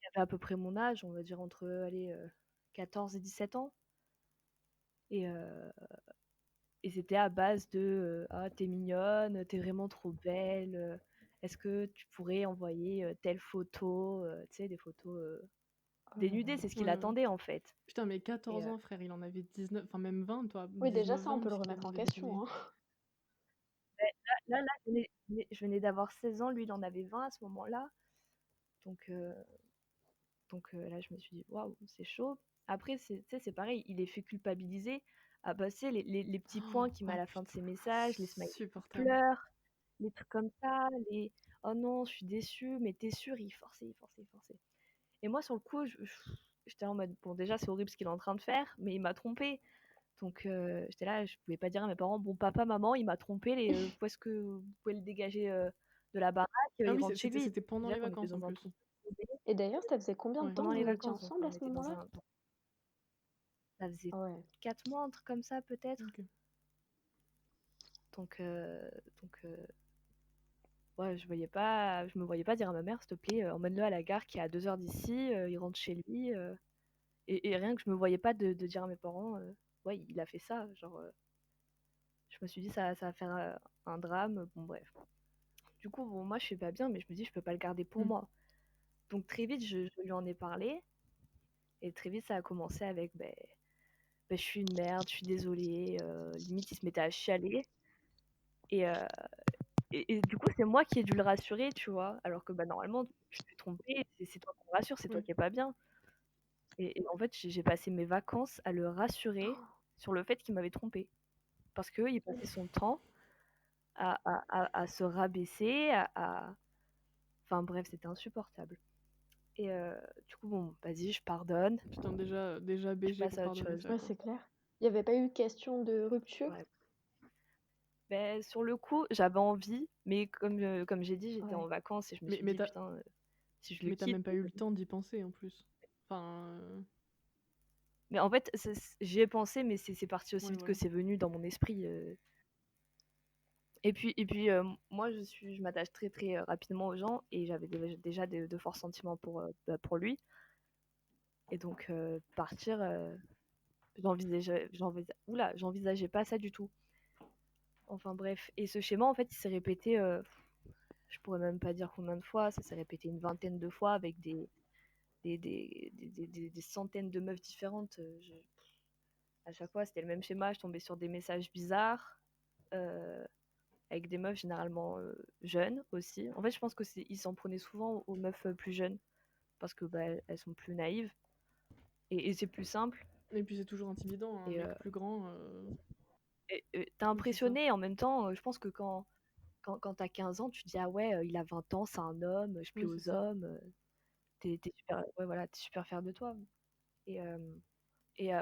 qui avaient à peu près mon âge, on va dire entre allez, 14 et 17 ans. Et, et c'était à base de ah, t'es mignonne, t'es vraiment trop belle, est-ce que tu pourrais envoyer telle photo, tu sais, des photos Oh là dénudées, là. c'est ce qu'il Ouais, ouais. attendait en fait. Putain, mais Et 14 ans, frère, il en avait 19, enfin même 20, toi. Oui, déjà ça, on 19-20, peut le tu te remettre en demandais des conneries. question, hein. là, je venais d'avoir 16 ans, lui il en avait 20 à ce moment-là. Donc, là, je me suis dit, waouh, c'est chaud. Après, tu sais, c'est pareil, il est fait culpabiliser à passer les petits points qu'il met à Oh la fin de putain, ses messages, les smileys qui insupportable. pleurent, les trucs comme ça, les oh non, je suis déçue, mais t'es sûr, il forçait, il forçait, il forçait. Et moi, sur le coup, j'étais en mode, bon, déjà, c'est horrible ce qu'il est en train de faire, mais il m'a trompée. Donc, j'étais là, je pouvais pas dire à mes parents, bon, papa, maman, il m'a trompée, où est-ce que vous pouvez le dégager de la baraque, Ah il oui, rentre chez lui. c'était pendant Déjà les qu'on était vacances en dans un plus. tout Et d'ailleurs, ça faisait combien de Ouais. temps pendant que les vous étiez vacances, donc ensemble à on ce était dans moment-là? un. Ça faisait Ouais. 4 mois, un truc comme ça, peut-être. Ok. Donc, ouais, je me voyais pas dire à ma mère, s'il te plaît, emmène-le à la gare qui est à 2 heures d'ici, il rentre chez lui. Et rien que je me voyais pas de dire à mes parents, ouais, il a fait ça. Genre, je me suis dit, ça va faire un drame. Bon, bref. Du coup, bon, moi, je suis pas bien, mais je me dis, je peux pas le garder pour Mm. moi. Donc, très vite, je lui en ai parlé. Et très vite, ça a commencé avec, je suis une merde, je suis désolée. Limite, il se mettait à chialer. Et, du coup, c'est moi qui ai dû le rassurer, tu vois. Alors que normalement, je suis trompée, c'est toi qu'on rassure, c'est toi Oui. qui est pas bien. Et en fait, j'ai passé mes vacances à le rassurer sur le fait qu'il m'avait trompée. Parce qu'il passait son temps à se rabaisser, enfin bref, c'était insupportable. Et du coup, bon, vas-y, je pardonne, Putain, déjà je BG passe pour à autre pardonner chose. ça, Ouais, quoi. c'est clair. Il y avait pas eu question de rupture? Ouais. Sur le coup, j'avais envie, mais comme j'ai dit, j'étais Ouais. en vacances et je me Mais, suis mais dit, t'as putain, si je le mais t'as quitte. même pas eu le temps d'y penser en plus. Enfin, Mais en fait, j'y ai pensé, mais c'est parti aussi ouais, vite que voilà. c'est venu dans mon esprit. Et puis moi, je m'attache très très rapidement aux gens et j'avais déjà de forts sentiments pour lui. Et donc, partir, j'envisageais pas ça du tout. Enfin bref, et ce schéma, en fait, il s'est répété, je pourrais même pas dire combien de fois, ça s'est répété une vingtaine de fois avec des centaines de meufs différentes. À chaque fois, c'était le même schéma, je tombais sur des messages bizarres, euh, avec des meufs généralement jeunes aussi. En fait, je pense qu'ils s'en prenaient souvent aux meufs plus jeunes, parce que elles sont plus naïves, et c'est plus simple. Et puis c'est toujours intimidant, un Et mec plus grand. t'es Oui, c'est ça. impressionné, en même temps, je pense que quand t'as 15 ans, tu te dis, ah ouais, il a 20 ans, c'est un homme, je plais Oui, c'est aux ça. hommes, t'es super, ouais, voilà, t'es super fier de toi. Et,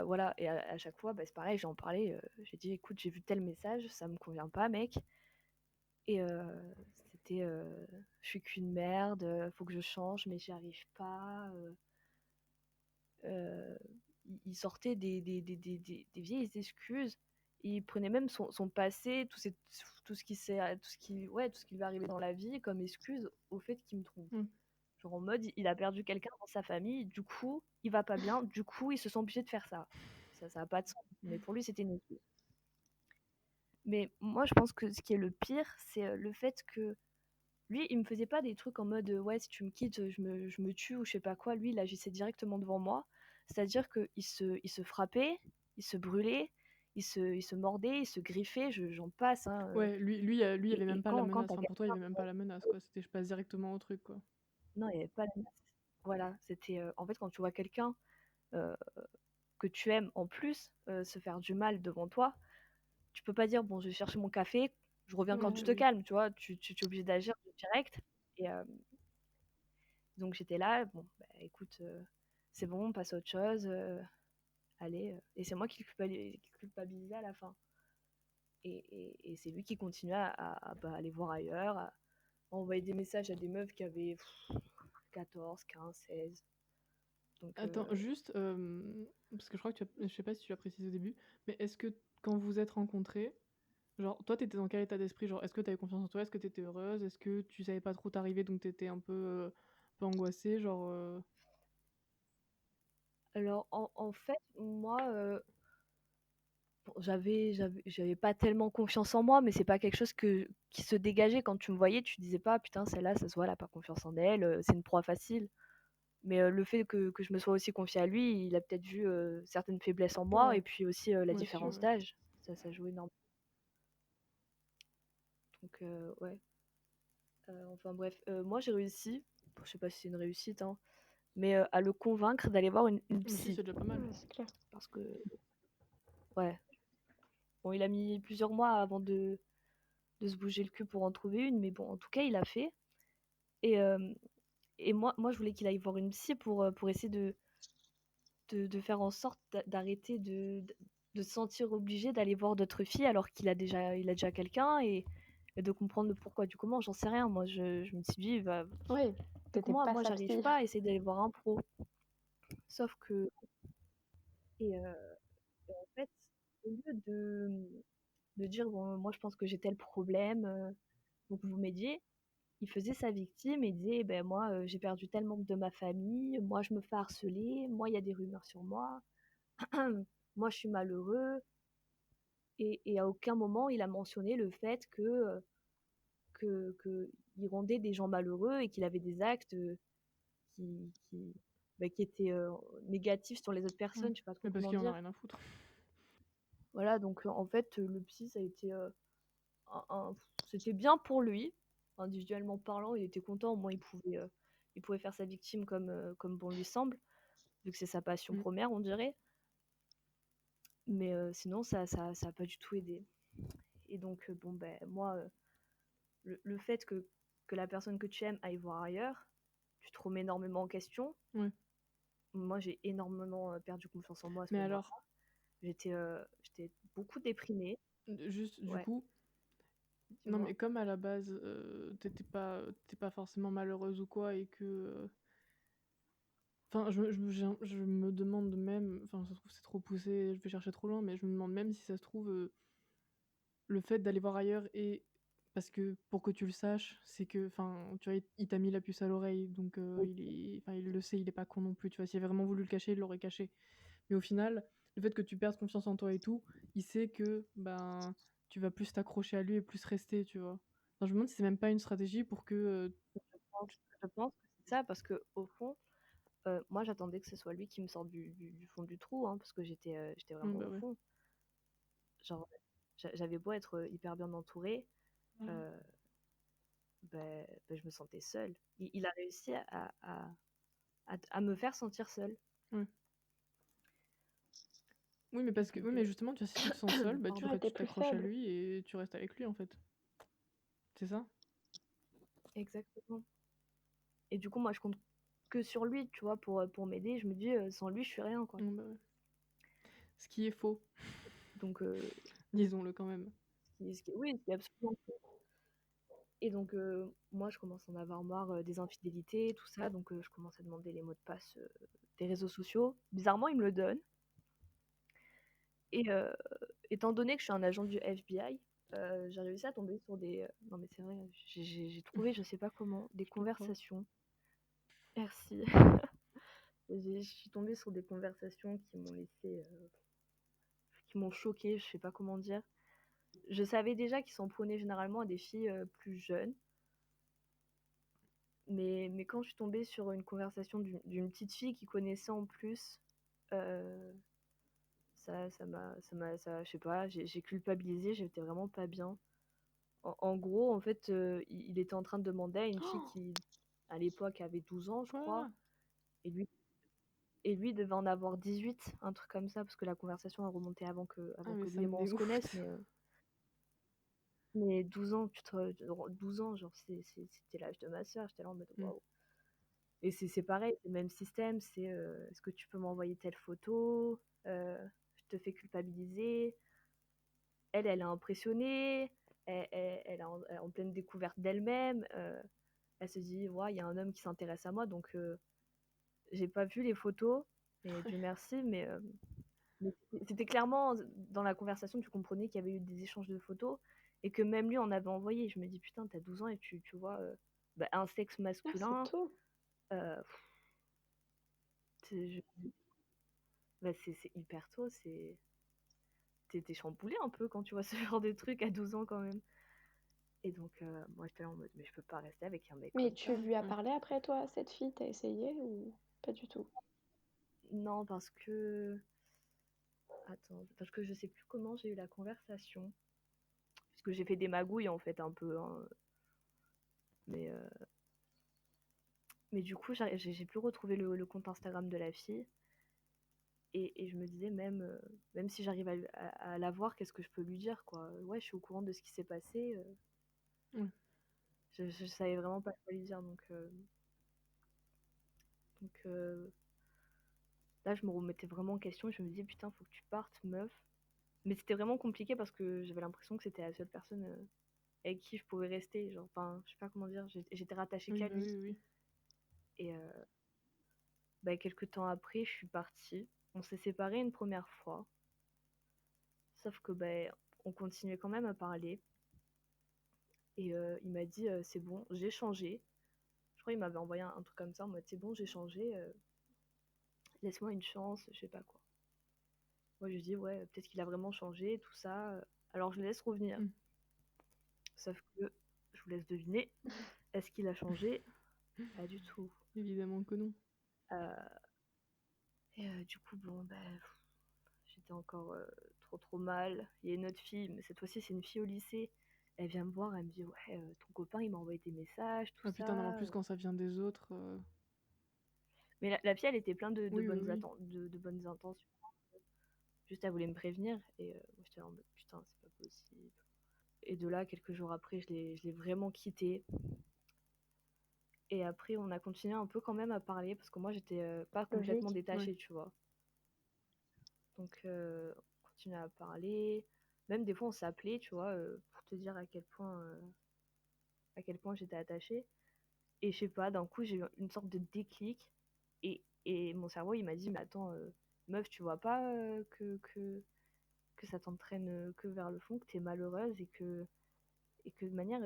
voilà, et à chaque fois, c'est pareil, j'en parlais, j'ai dit, écoute, j'ai vu tel message, ça me convient pas, mec. Et c'était, je suis qu'une merde, faut que je change, mais j'y arrive pas. Euh, il sortait des vieilles excuses. Il prenait même son passé, tout ce tout ce qui lui est arrivé dans la vie comme excuse au fait qu'il me trompe. Mm. Genre en mode, il a perdu quelqu'un dans sa famille, du coup, il va pas bien, du coup, ils se sont obligés de faire ça. Ça a pas de sens. Mais pour lui, c'était une excuse. Mais moi, je pense que ce qui est le pire, c'est le fait que lui, il me faisait pas des trucs en mode ouais, si tu me quittes, je me tue ou je sais pas quoi. Lui, il agissait directement devant moi. C'est-à-dire qu'il se frappait, il se brûlait, il se mordait, il se griffait, j'en passe. Hein, Ouais, lui, il y avait même et pas la quand menace. t'as Enfin, pour toi, il y quelqu'un. avait même pas la menace, quoi. C'était je passe directement au truc, quoi. Non, il n'y avait pas la menace. Voilà, c'était. En fait, quand tu vois quelqu'un euh, que tu aimes en plus se faire du mal devant toi, tu peux pas dire bon, je vais chercher mon café, je reviens quand tu Ouais, te oui. calmes, tu vois, tu es obligé d'agir direct. Et donc j'étais là, bon, écoute, c'est bon, on passe à autre chose, allez. Et c'est moi qui culpabilisais à la fin. Et c'est lui qui continuait à aller voir ailleurs, à envoyer des messages à des meufs qui avaient 14, 15, 16. Donc, Attends, juste, parce que je crois que je sais pas si tu l'as précisé au début, mais est-ce que quand vous êtes rencontrés, genre, toi, t'étais dans quel état d'esprit? Genre, est-ce que t'avais confiance en toi? Est-ce que t'étais heureuse? Est-ce que tu savais pas trop t'arriver, donc t'étais un peu angoissée? Genre, alors, en fait, moi, bon, j'avais pas tellement confiance en moi, mais c'est pas quelque chose qui se dégageait quand tu me voyais. Tu disais pas, putain, celle-là, ça se voit, elle a pas confiance en elle, c'est une proie facile. Mais le fait que je me sois aussi confiée à lui, il a peut-être vu certaines faiblesses en moi, et ouais, puis aussi la moi aussi, différence ouais. d'âge. Ça joue énormément. Donc, ouais. Enfin bref, moi j'ai réussi, je sais pas si c'est une réussite, hein, mais à le convaincre d'aller voir une Moi aussi, psy. c'est déjà pas mal. C'est clair. Parce que, ouais, bon, il a mis plusieurs mois avant de se bouger le cul pour en trouver une, mais bon, en tout cas, il a fait. Et, moi, je voulais qu'il aille voir une psy pour essayer de faire en sorte d'arrêter de se sentir obligé d'aller voir d'autres filles alors il a déjà quelqu'un, et de comprendre le pourquoi du comment, j'en sais rien. Moi, je me suis dit, bah, Oui, vu que t'étais pas moi, sa j'arrive psy. pas à essayer d'aller voir un pro. Sauf que, et en fait, au lieu de dire, bon, moi, je pense que j'ai tel problème, donc vous m'aidiez, il faisait sa victime et il disait, ben moi, j'ai perdu tel membre de ma famille, moi, je me fais harceler, moi, il y a des rumeurs sur moi, moi, je suis malheureux. Et à aucun moment, il a mentionné le fait que il rendait des gens malheureux et qu'il avait des actes qui étaient négatifs sur les autres Ouais. personnes, je sais pas trop Mais parce comment qu'il en a dire. rien à foutre. Voilà, donc en fait, le psy, ça a été c'était bien pour lui, individuellement parlant, il était content, au moins il pouvait faire sa victime comme bon lui semble, vu que c'est sa passion Mm. première, on dirait. Mais sinon, ça a pas du tout aidé. Et donc, bon, ben, moi, le fait que la personne que tu aimes aille voir ailleurs, tu te remets énormément en question. Ouais. Moi, j'ai énormément perdu confiance en moi à ce Mais moment-là. alors, J'étais beaucoup déprimée. juste, du Ouais, coup, non, dis-moi. mais comme à la base, t'es pas forcément malheureuse ou quoi, et que. Enfin, je me demande même. Enfin, ça se trouve, c'est trop poussé, je vais chercher trop loin, mais je me demande même si ça se trouve, le fait d'aller voir ailleurs et Parce que pour que tu le saches, c'est que, enfin, tu vois, il t'a mis la puce à l'oreille, donc il le sait, il est pas con non plus, tu vois? S'il avait vraiment voulu le cacher, il l'aurait caché. Mais au final, le fait que tu perdes confiance en toi et tout, il sait que, ben, tu vas plus t'accrocher à lui et plus rester, tu vois? Enfin, je me demande si c'est même pas une stratégie pour que, Je pense que c'est ça parce que au fond, moi j'attendais que ce soit lui qui me sorte du fond du trou, hein, parce que j'étais vraiment bah, au ouais. fond. Genre, j'avais beau être hyper bien entourée, euh, je me sentais seule. Il a réussi à me faire sentir seule. Ouais. Oui, mais parce que, Donc, oui, mais justement, tu vois, si tu te sens seul, bah, pardon. Ouais, t'es tu plus t'accroches à faible. lui et tu restes avec lui, en fait. C'est ça? Exactement. Et du coup, moi, je compte que sur lui, tu vois, pour m'aider. Je me dis, sans lui, je suis rien, quoi. Bah, ouais. Ce qui est faux, Donc, disons-le quand même. oui, ce qui est absolument faux. Et donc, moi, je commence à en avoir marre des infidélités, tout ça. Donc, je commence à demander les mots de passe des réseaux sociaux. Bizarrement, il me le donne. Et étant donné que je suis un agent du FBI, j'ai réussi à tomber sur des... non, mais c'est vrai, j'ai trouvé, je sais pas comment, des Je te crois. conversations. Merci. Je suis tombée sur des conversations qui m'ont laissé... qui m'ont choquée, je sais pas comment dire. Je savais déjà qu'ils s'en prenaient généralement à des filles plus jeunes. Mais quand je suis tombée sur une conversation d'une petite fille qui connaissait en plus, euh, je sais pas, j'ai culpabilisé, j'étais vraiment pas bien. En gros, en fait, il était en train de demander à une fille qui, à l'époque, avait 12 ans, je crois, Quoi? et lui devait en avoir 18, un truc comme ça, parce que la conversation a remonté avant Ah, avant mais que ça lui et me moi on se connaisse, dégoûte. mais 12 ans, 12 ans, genre, c'était l'âge de ma soeur, j'étais là en mode Mm. waouh. Et c'est pareil, c'est le même système, c'est est-ce que tu peux m'envoyer telle photo? Je te fais culpabiliser. Elle est impressionnée, elle est en pleine découverte d'elle-même. Elle se dit, ouais, il y a un homme qui s'intéresse à moi, donc j'ai pas vu les photos, et Dieu merci, mais c'était clairement dans la conversation, tu comprenais qu'il y avait eu des échanges de photos et que même lui en avait envoyé. Je me dis, putain, t'as 12 ans et tu vois un sexe Ah, c'est masculin. tôt. euh, c'est je- c'est hyper tôt, t'es chamboulé un peu quand tu vois ce genre de truc à 12 ans quand même. Et donc, moi j'étais là en mode, mais je peux pas rester avec un mec Mais comme tu ça. lui as Ouais. parlé après, toi, à cette fille? T'as essayé ou pas du tout? Non, parce que je sais plus comment j'ai eu la conversation. Parce que j'ai fait des magouilles en fait un peu, hein. Mais, euh, mais du coup, j'ai plus retrouvé le compte Instagram de la fille. Et je me disais, même si j'arrive à la voir, qu'est-ce que je peux lui dire, quoi. Ouais, je suis au courant de ce qui s'est passé. Ouais. Je savais vraiment pas quoi lui dire. Donc là, je me remettais vraiment en question. Et je me disais, putain, faut que tu partes, meuf. Mais c'était vraiment compliqué parce que j'avais l'impression que c'était la seule personne avec qui je pouvais rester. Genre, enfin, je sais pas comment dire, j'étais rattachée Oui, qu'à bah lui. oui, oui. Et quelques temps après, je suis partie. On s'est séparés une première fois. Sauf que on continuait quand même à parler. Et il m'a dit, c'est bon, j'ai changé. Je crois qu'il m'avait envoyé un truc comme ça en mode, c'est bon, j'ai changé. Laisse-moi une chance, je sais pas quoi. Moi, je lui dis, ouais, peut-être qu'il a vraiment changé, tout ça. Alors, je le laisse revenir. Mm. Sauf que, je vous laisse deviner, est-ce qu'il a changé? Pas du tout. Évidemment que non. Euh, et du coup, bon, j'étais encore trop mal. Il y a une autre fille, mais cette fois-ci, c'est une fille au lycée. Elle vient me voir, elle me dit, ouais, ton copain, il m'a envoyé des messages, tout Ah putain, non, en ça. plus, quand ça vient des autres. Mais la fille, elle était pleine Oui, oui, oui. de bonnes intentions. Juste, elle voulait me prévenir. Et moi, j'étais en mode, putain, c'est pas possible. Et de là, quelques jours après, je l'ai vraiment quitté. Et après, on a continué un peu quand même à parler parce que moi, j'étais pas complètement Logique. Ouais. détachée, tu vois. Donc, on continuait à parler. Même des fois, on s'appelait, tu vois, pour te dire à quel point j'étais attachée. Et je sais pas, d'un coup, j'ai eu une sorte de déclic. Et mon cerveau, il m'a dit, mais attends, meuf, tu vois pas que ça t'entraîne que vers le fond, que t'es malheureuse et que et que de manière,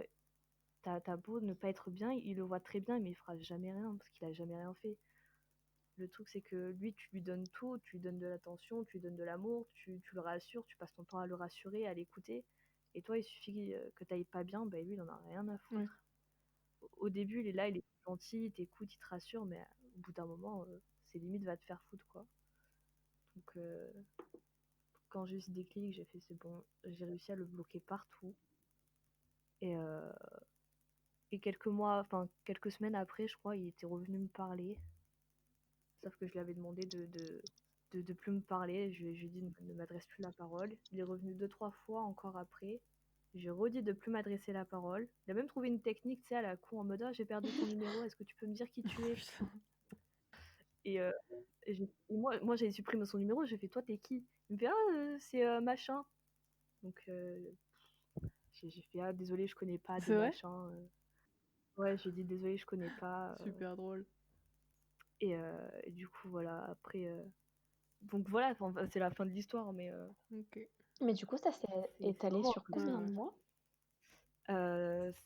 t'as beau ne pas être bien, il le voit très bien, mais il fera jamais rien parce qu'il a jamais rien fait. Le truc, c'est que lui, tu lui donnes tout, tu lui donnes de l'attention, tu lui donnes de l'amour, tu le rassures, tu passes ton temps à le rassurer, à l'écouter. Et toi, il suffit que t'ailles pas bien, bah lui, il en a rien à foutre. Ouais. Au début, il est là, il est gentil, il t'écoute, il te rassure, mais au bout d'un moment, c'est limite va te faire foutre, quoi. Donc, quand j'ai eu ce déclic, j'ai fait c'est bon, j'ai réussi à le bloquer partout. Et, quelques semaines après, je crois, il était revenu me parler. Sauf que je lui avais demandé de plus me parler. Je lui ai dit ne m'adresse plus la parole. Il est revenu 2, 3 fois encore après. J'ai redit de plus m'adresser la parole. Il a même trouvé une technique, tu sais, à la con, en mode ah, j'ai perdu ton numéro, est-ce que tu peux me dire qui tu es? Putain. Et, moi j'ai supprimé son numéro, j'ai fait toi t'es qui? Il me fait ah, c'est machin. Donc j'ai fait ah, désolé, je connais pas de C'est vrai? machin. Ouais, j'ai dit désolé, je connais pas. Super drôle. Et du coup, voilà, après. Donc voilà, c'est la fin de l'histoire, mais Ok. Mais du coup, ça s'est c'est étalé vraiment un sur peu ça. combien de Ouais. mois?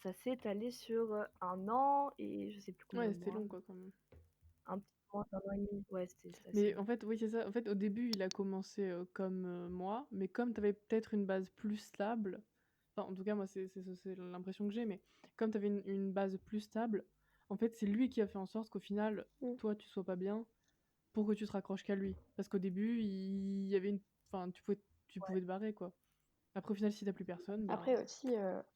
Ça s'est étalé sur 1 an et je sais plus combien Ouais, de c'était mois. long, quoi, quand même. Un petit peu moins d'1 an et demi. Ouais, c'était assez Mais long. en fait, oui, c'est ça. En fait, au début, il a commencé comme moi, mais comme tu avais peut-être une base plus stable, enfin, en tout cas, moi, c'est l'impression que j'ai, mais comme tu avais une base plus stable, en fait, c'est lui qui a fait en sorte qu'au final, Mm. toi, tu sois pas bien pour que tu te raccroches qu'à lui. Parce qu'au début, il y avait une. Enfin, tu pouvais te barrer, quoi. Après, au final, si t'as plus personne, bah. Après aussi,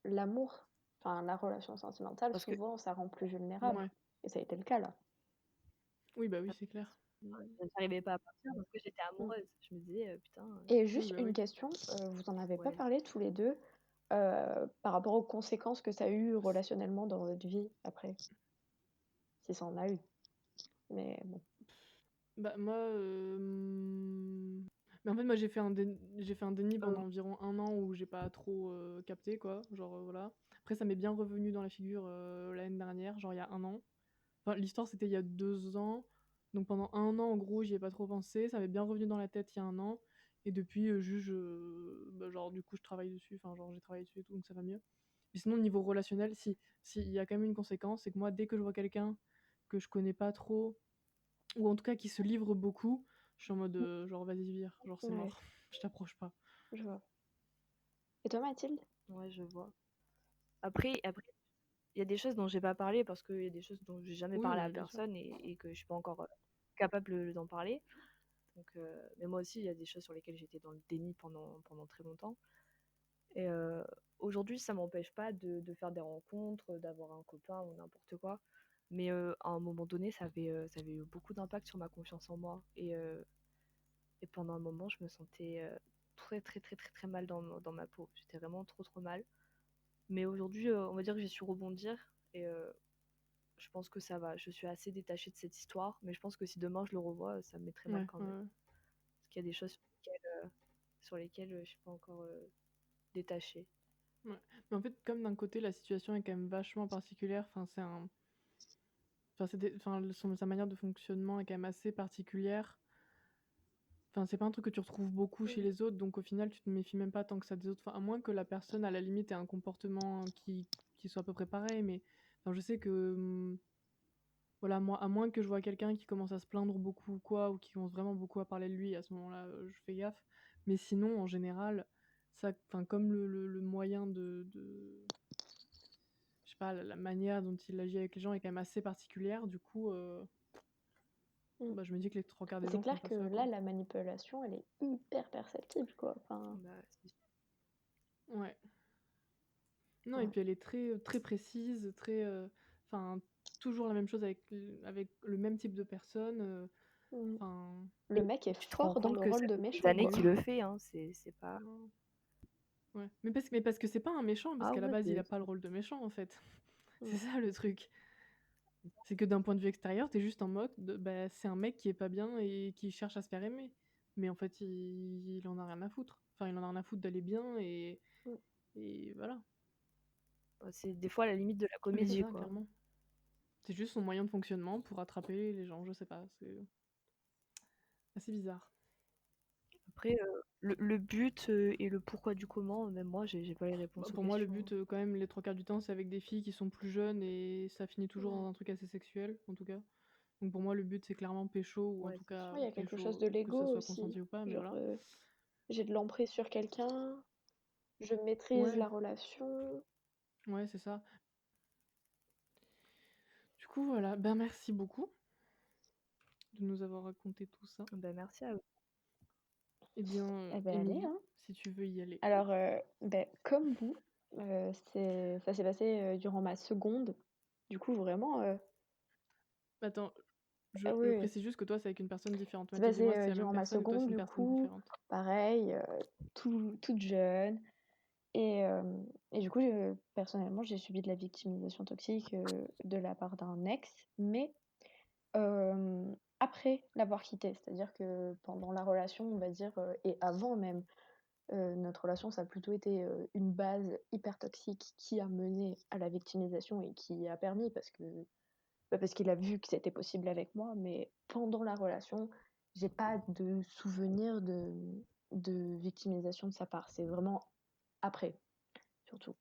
l'amour, enfin la relation sentimentale, Parce que souvent, ça rend plus vulnérable. Ouais. Et ça a été le cas là. Oui, bah oui, c'est clair. j'arrivais pas à partir parce que j'étais Mm. amoureuse. Je me disais, putain, Et Oui, juste bah une oui. question, vous en avez pas ouais. parlé tous les deux, par rapport aux conséquences que ça a eu relationnellement dans votre vie après, si ça en a eu. Mais bon. Bah, moi. Mais en fait, moi, j'ai fait un déni Euh, pendant environ 1 an où j'ai pas trop capté, quoi. Genre, voilà. Après, ça m'est bien revenu dans la figure l'année dernière, genre il y a 1 an. Enfin, l'histoire, c'était il y a 2 ans. Donc pendant 1 an, en gros, j'y ai pas trop pensé. Ça m'est bien revenu dans la tête il y a 1 an. Et depuis, bah, genre, du coup, je travaille dessus. Enfin, genre, j'ai travaillé dessus et tout, donc ça va mieux. Mais sinon, niveau relationnel, si, il y a quand même une conséquence, c'est que moi, dès que je vois quelqu'un que je connais pas trop, ou en tout cas qui se livre beaucoup, je suis en mode, genre, vas-y, vire. Genre, c'est Ouais, mort. Je t'approche pas. je vois. Et toi, Mathilde? ouais, je vois. Après, il y a des choses dont j'ai pas parlé parce qu'il y a des choses dont j'ai jamais Oui, parlé non, à mais bien sûr. personne et que je suis pas encore capable d'en parler. Donc, mais moi aussi, il y a des choses sur lesquelles j'étais dans le déni pendant très longtemps. Et aujourd'hui, ça m'empêche pas de faire des rencontres, d'avoir un copain ou n'importe quoi. Mais à un moment donné, ça avait eu beaucoup d'impact sur ma confiance en moi. Et pendant un moment, je me sentais très, très, très, très, très mal dans ma peau. J'étais vraiment trop, trop mal. Mais aujourd'hui, on va dire que j'ai su rebondir. Et je pense que ça va. Je suis assez détachée de cette histoire. Mais je pense que si demain je le revois, ça me mettrait mal Ouais, quand ouais, même. ouais. Parce qu'il y a des choses sur lesquelles je suis pas encore détachée. Ouais. Mais en fait, comme d'un côté, la situation est quand même vachement particulière, enfin, c'est un. Enfin, sa manière de fonctionnement est quand même assez particulière. Enfin, c'est pas un truc que tu retrouves beaucoup chez Mm. les autres, donc au final, tu te méfies même pas tant que ça des autres. Enfin, à moins que la personne, à la limite, ait un comportement qui soit à peu près pareil, mais enfin, je sais que. Voilà, moi, à moins que je vois quelqu'un qui commence à se plaindre beaucoup ou quoi, ou qui commence vraiment beaucoup à parler de lui, à ce moment-là, je fais gaffe. Mais sinon, en général, ça, enfin, comme le moyen je sais pas, la manière dont il agit avec les gens est quand même assez particulière, du coup, Mm. bah, je me dis que les 3 quarts des C'est gens font clair pas que ça, là, quoi. la manipulation, elle est hyper perceptible, quoi. Enfin, Bah, Ouais. Non, et ouais. puis elle est très, très précise, très. Enfin, toujours la même chose avec le même type de personne. Mm. Enfin. Le mec est tu te rends fort dans compte le que ça rôle de fait des méchant, années quoi. Mais qu'il oui. le fait, hein. C'est pas. Non. Ouais. Mais parce que c'est pas un méchant, parce Ah qu'à la ouais, base, il a pas le rôle de méchant, en fait. C'est Mm. ça le truc. C'est que d'un point de vue extérieur, t'es juste en mode, bah, c'est un mec qui est pas bien et qui cherche à se faire aimer. Mais en fait, il en a rien à foutre. Enfin, il en a rien à foutre d'aller bien Mm. et voilà. c'est des fois à la limite de la Mais c'est comédie, ça, quoi. clairement. C'est juste son moyen de fonctionnement pour attraper les gens, je sais pas. C'est assez bizarre. Après, le but et le pourquoi du comment, même moi, j'ai pas les réponses aux Pour moi, le questions. but, quand même, les 3 quarts du temps, c'est avec des filles qui sont plus jeunes et ça finit toujours dans un truc assez sexuel, en tout cas. Donc pour moi, le but, c'est clairement pécho ou en Ouais, tout c'est sûr. cas Ouais, il y a quelque chose pécho, de que ça l'ego soit aussi. consenti ou pas, mais Genre, voilà. j'ai de l'emprise sur quelqu'un, je maîtrise Ouais, la relation. ouais, c'est ça. Du coup, voilà. Ben, merci beaucoup de nous avoir raconté tout ça. Bah, merci à vous. Eh bien, Eh ben allez, Émilie, hein. si tu veux y aller. Alors, comme vous, ça s'est passé, durant ma seconde. Du coup, vraiment, Attends, ah je oui, oui, précise juste que toi, c'est avec une personne différente. c'est Mathilde et passé, moi, c'est la même durant ma personne et toi, seconde, c'est une du personne coup, différente. pareil, toute jeune et du coup, personnellement, j'ai subi de la victimisation toxique, de la part d'un ex, mais après l'avoir quitté. C'est-à-dire que pendant la relation, on va dire, et avant même, notre relation, ça a plutôt été, une base hyper toxique qui a mené à la victimisation et qui a permis parce qu'il a vu que c'était possible avec moi, mais pendant la relation, j'ai pas de souvenir de victimisation de sa part. C'est vraiment après, surtout.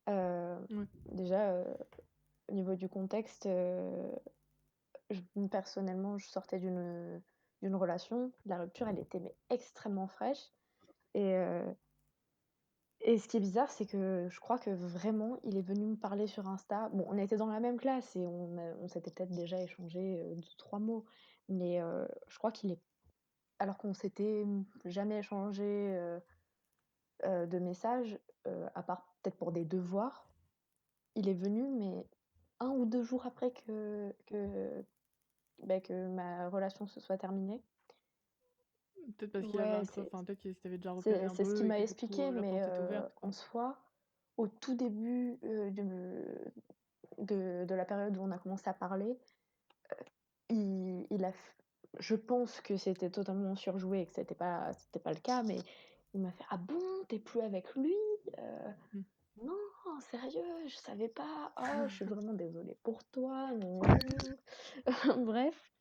Ouais. Déjà, au niveau du contexte, personnellement, je sortais d'une relation. La rupture, elle était mais extrêmement fraîche et et ce qui est bizarre, c'est que je crois que vraiment, il est venu me parler sur Insta. Bon, on était dans la même classe et on s'était peut-être déjà échangé, 2-3 mots, mais je crois qu'il est alors qu'on s'était jamais échangé, de messages, à part peut-être pour des devoirs, il est venu, mais 1 ou 2 jours après que ma relation se soit terminée. Peut-être parce qu'il avait Ouais, un creux, enfin, peut-être qu'il t'avait déjà repéré un c'est ce peu qu'il et m'a que du coup, expliqué, la mais porte était ouverte, en quoi. soi, au tout début, de la période où on a commencé à parler, il a f je pense que c'était totalement surjoué et que c'était pas le cas, mais il m'a fait: «Ah bon, tu plus avec lui? Heu, Mmh. non, sérieux, je savais pas. Oh, je suis vraiment désolée pour toi, gna bref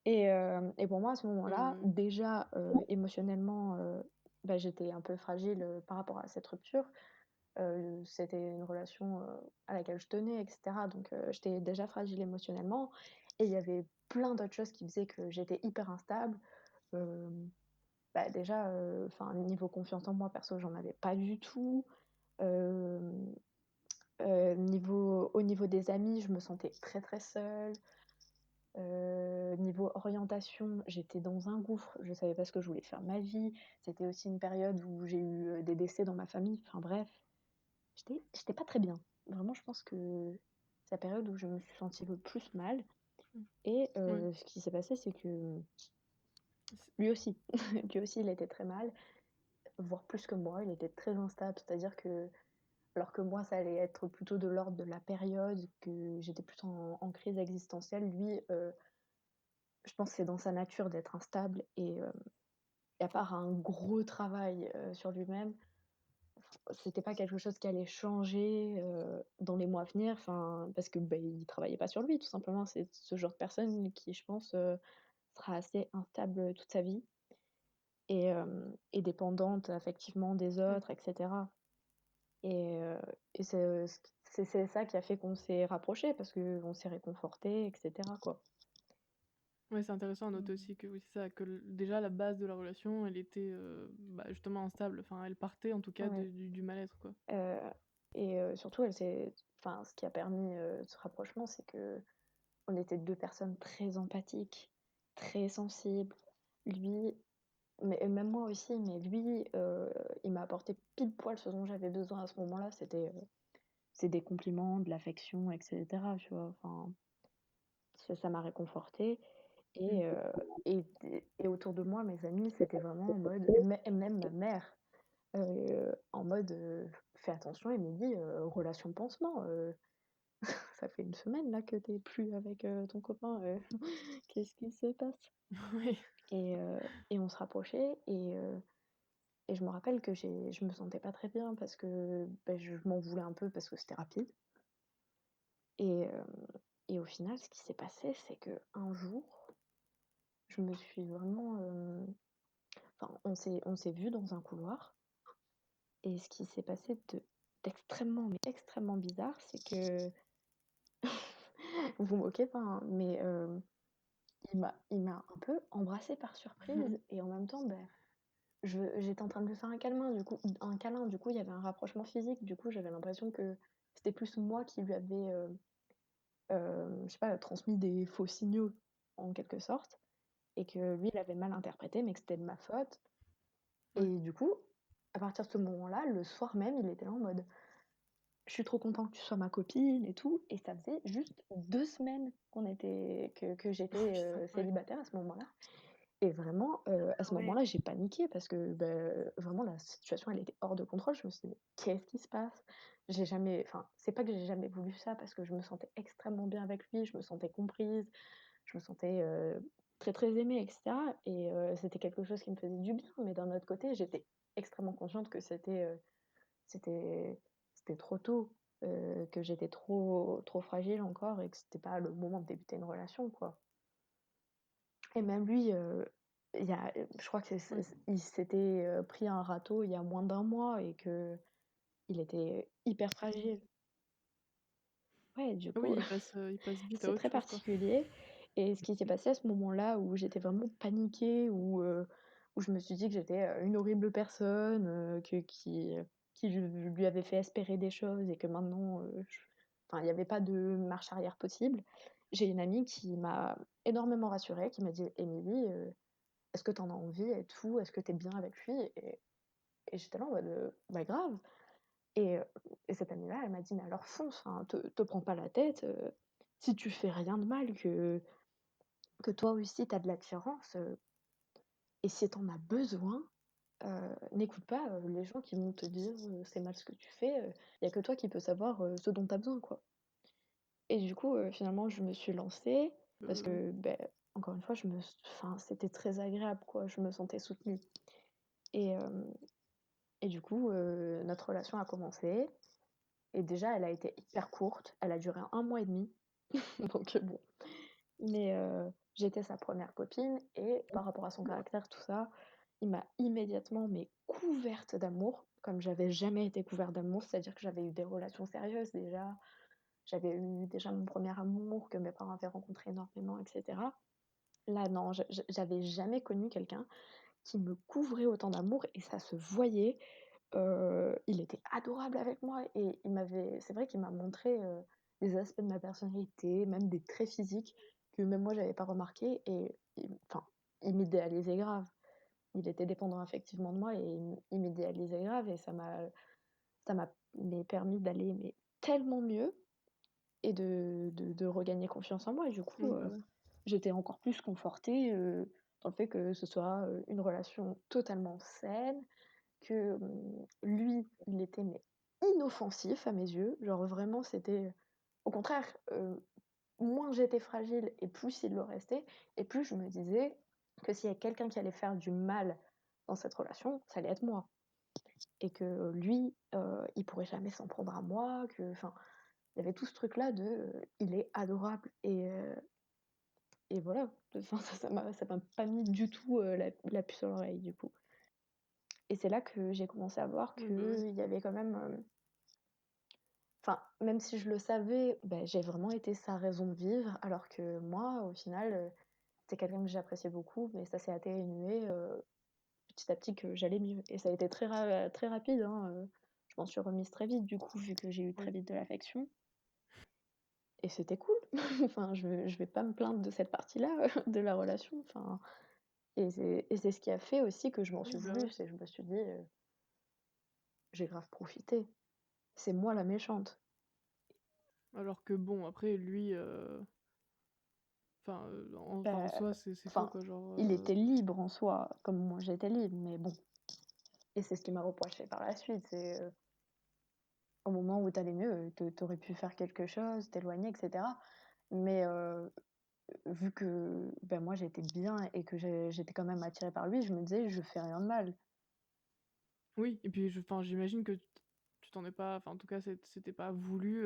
et pour moi, à ce moment-là, Ouais. déjà, émotionnellement, j'étais un peu fragile, par rapport à cette rupture. C'était une relation, à laquelle je tenais et cetera donc j'étais déjà fragile émotionnellement et il y avait plein d'autres choses qui faisaient que j'étais hyper instable. Hem, déjà, enfin niveau confiance en moi perso, j'en avais pas du tout. Hem, au niveau des amis, je me sentais très, très seule. Niveau orientation, j'étais dans un gouffre, je savais pas ce que je voulais faire de ma vie. C'était aussi une période où j'ai eu, des décès dans ma famille, enfin bref. J'étais pas très bien. Vraiment, je pense que c'est la période où je me suis sentie le plus mal Mmh. et Ouais. ce qui s'est passé, c'est que C'est lui aussi, lui aussi, il était très mal, voire plus que moi. Il était très instable, c'est-à-dire que alors que moi, ça allait être plutôt de l'ordre de la période, que j'étais plutôt en crise existentielle, lui, je pense que c'est dans sa nature d'être instable et à part un gros travail, sur lui-même, c'était pas quelque chose qui allait changer, dans les mois à venir, enfin, parce que, il travaillait pas sur lui tout simplement. C'est ce genre de personne qui, je pense, sera assez instable toute sa vie et dépendante affectivement des mmh. autres et cetera et c'est ça qui a fait qu'on s'est rapprochés parce qu'on s'est réconfortés et cetera, quoi. Ouais, c'est intéressant à noter Mmh. aussi que oui, c'est ça, que déjà la base de la relation, elle était, justement instable. Enfin, elle partait en tout cas Ouais, du mal-être, quoi. heu surtout elle s'est enfin, ce qui a permis, ce rapprochement, c'est que on était 2 personnes très empathiques, très sensibles. Lui mais et même moi aussi, mais lui, il m'a apporté pile poil ce dont j'avais besoin à ce moment-là. C'est des compliments, de l'affection et cetera, tu vois? Enfin, ça m'a réconfortée Mmh. et et autour de moi, mes amis, c'était vraiment en mode et même ma mère, en mode, «Fais attention Émilie, relation pansement, ça fait 1 semaine là que tu es plus avec, ton copain, qu'est-ce qui se passe?» Oui. Et on se rapprochait et je me rappelle que je me sentais pas très bien parce que, je m'en voulais un peu parce que c'était rapide et au final, ce qui s'est passé, c'est qu'un jour, je me suis vraiment, Enfin, on s'est vus dans un couloir et ce qui s'est passé d'extrêmement, mais extrêmement bizarre, c'est que vous vous moquez pas, hein, mais il m'a un peu embrassée par surprise et en même temps, ben, j'étais en train de lui faire un câlin, du coup, il y avait un rapprochement physique, du coup, j'avais l'impression que c'était plus moi qui lui avais, je sais pas, transmis des faux signaux en quelque sorte et que lui, il avait mal interprété, mais que c'était de ma faute. Ouais. Et du coup, à partir de ce moment-là, le soir même, il était là en mode: «Je suis trop content que tu sois ma copine et tout», et ça faisait juste 2 semaines que Oh j'étais, putain, ouais. célibataire à ce moment-là. Et vraiment, à Ah ce ouais. moment-là, j'ai paniqué parce que, vraiment la situation, elle était hors de contrôle. Je me suis dit: «Mais qu'est-ce qui se passe?» C'est pas que j'ai jamais voulu ça parce que je me sentais extrêmement bien avec lui, je me sentais comprise, je me sentais, très, très aimée et cetera, et c'était quelque chose qui me faisait du bien. Mais d'un autre côté, j'étais extrêmement consciente que c'était c'était trop tôt, que j'étais trop fragile encore et que c'était pas le moment de débuter une relation, quoi. Et même lui, je crois que Ouais. il s'était, pris un râteau il y a moins d'un mois et que il était hyper fragile. Ouais, du Ah coup, oui, il passe vite à c'est autre très chose, quoi. particulier, et ce qui s'est passé à ce moment-là où j'étais vraiment paniquée, où je me suis dit que j'étais, une horrible personne, qui lui avait fait espérer des choses et que maintenant, il y avait pas de marche arrière possible. J'ai une amie qui m'a énormément rassurée, qui m'a dit: «Émilie, est-ce que tu en as envie et tout? Est-ce que tu es bien avec lui?» Et j'étais là en mode, «Bah, grave», et heu et cette amie-là, elle m'a dit: «Mais alors fonce, enfin, te prends pas la tête, si tu fais rien de mal, que toi aussi tu as de l'attirance, et si tu en as besoin, n'écoute pas, les gens qui vont te dire, c'est mal ce que tu fais, il y a que toi qui peux savoir, ce dont tu as besoin, quoi». Et du coup, finalement, je me suis lancée parce Heu, que, encore une fois, c'était très agréable, quoi, je me sentais soutenue, et hem et du coup, notre relation a commencé, et déjà, elle a été hyper courte. Elle a duré 1 mois et demi, donc bon. Mais j'étais sa première copine et par rapport à son bah, caractère, tout ça, il m'a immédiatement, mais couverte d'amour, comme j'avais jamais été couverte d'amour. C'est-à-dire que j'avais eu des relations sérieuses déjà, j'avais eu déjà mon premier amour que mes parents avaient rencontré énormément et cetera. Là, non, j'avais jamais connu quelqu'un qui me couvrait autant d'amour et ça se voyait. Il était adorable avec moi et c'est vrai qu'il m'a montré, des aspects de ma personnalité, même des traits physiques que même moi j'avais pas remarqué, et il m'idéalisait grave. Il était dépendant affectivement de moi et il m'idéalisait grave, et ça m'a mais permis d'aller mais tellement mieux et de regagner confiance en moi, et du coup, bah, ouais. j'étais encore plus confortée, dans le fait que ce soit, une relation totalement saine, que, lui, il était mais inoffensif à mes yeux. Genre vraiment c'était, au contraire, moins j'étais fragile et plus il le restait, et plus je me disais que s'il y a quelqu'un qui allait faire du mal dans cette relation, ça allait être moi, et que lui, il pourrait jamais s'en prendre à moi, il y avait tout ce truc-là de, il est adorable, et voilà. Enfin ça m'a pas mis du tout, la puce à l'oreille du coup, et c'est là que j'ai commencé à voir Oui, bah, ouais. qu'il y avait quand même, même si je le savais, j'ai vraiment été sa raison de vivre, alors que moi, au final, c'était quelqu'un que j'appréciais beaucoup, mais ça s'est atténué, petit à petit, que j'allais mieux, et ça a été très rapide, hein, je m'en suis remise très vite du coup, vu que j'ai eu très Oui. vite de l'affection, et c'était cool. Enfin, je vais pas me plaindre de cette partie-là, de la relation, et c'est ce qui a fait aussi que je m'en Oui, suis bah, voulu, ouais. c'est je me suis dit, «J'ai grave profité, c'est moi la méchante». Alors que bon, après lui, en Bah, soi, c'est faux, enfin, quoi, genre, il était libre en soi, comme moi j'étais libre, mais bon. Et c'est ce qui m'a reproché par la suite, c'est, au moment où tu allais mieux, tu aurais pu faire quelque chose, t'éloigner et cetera. Mais vu que, moi j'étais bien et que j'étais quand même attirée par lui, je me disais: «Je fais rien de mal». oui, et puis j'imagine que tu t'en es pas, enfin, en tout cas, c'était pas voulu,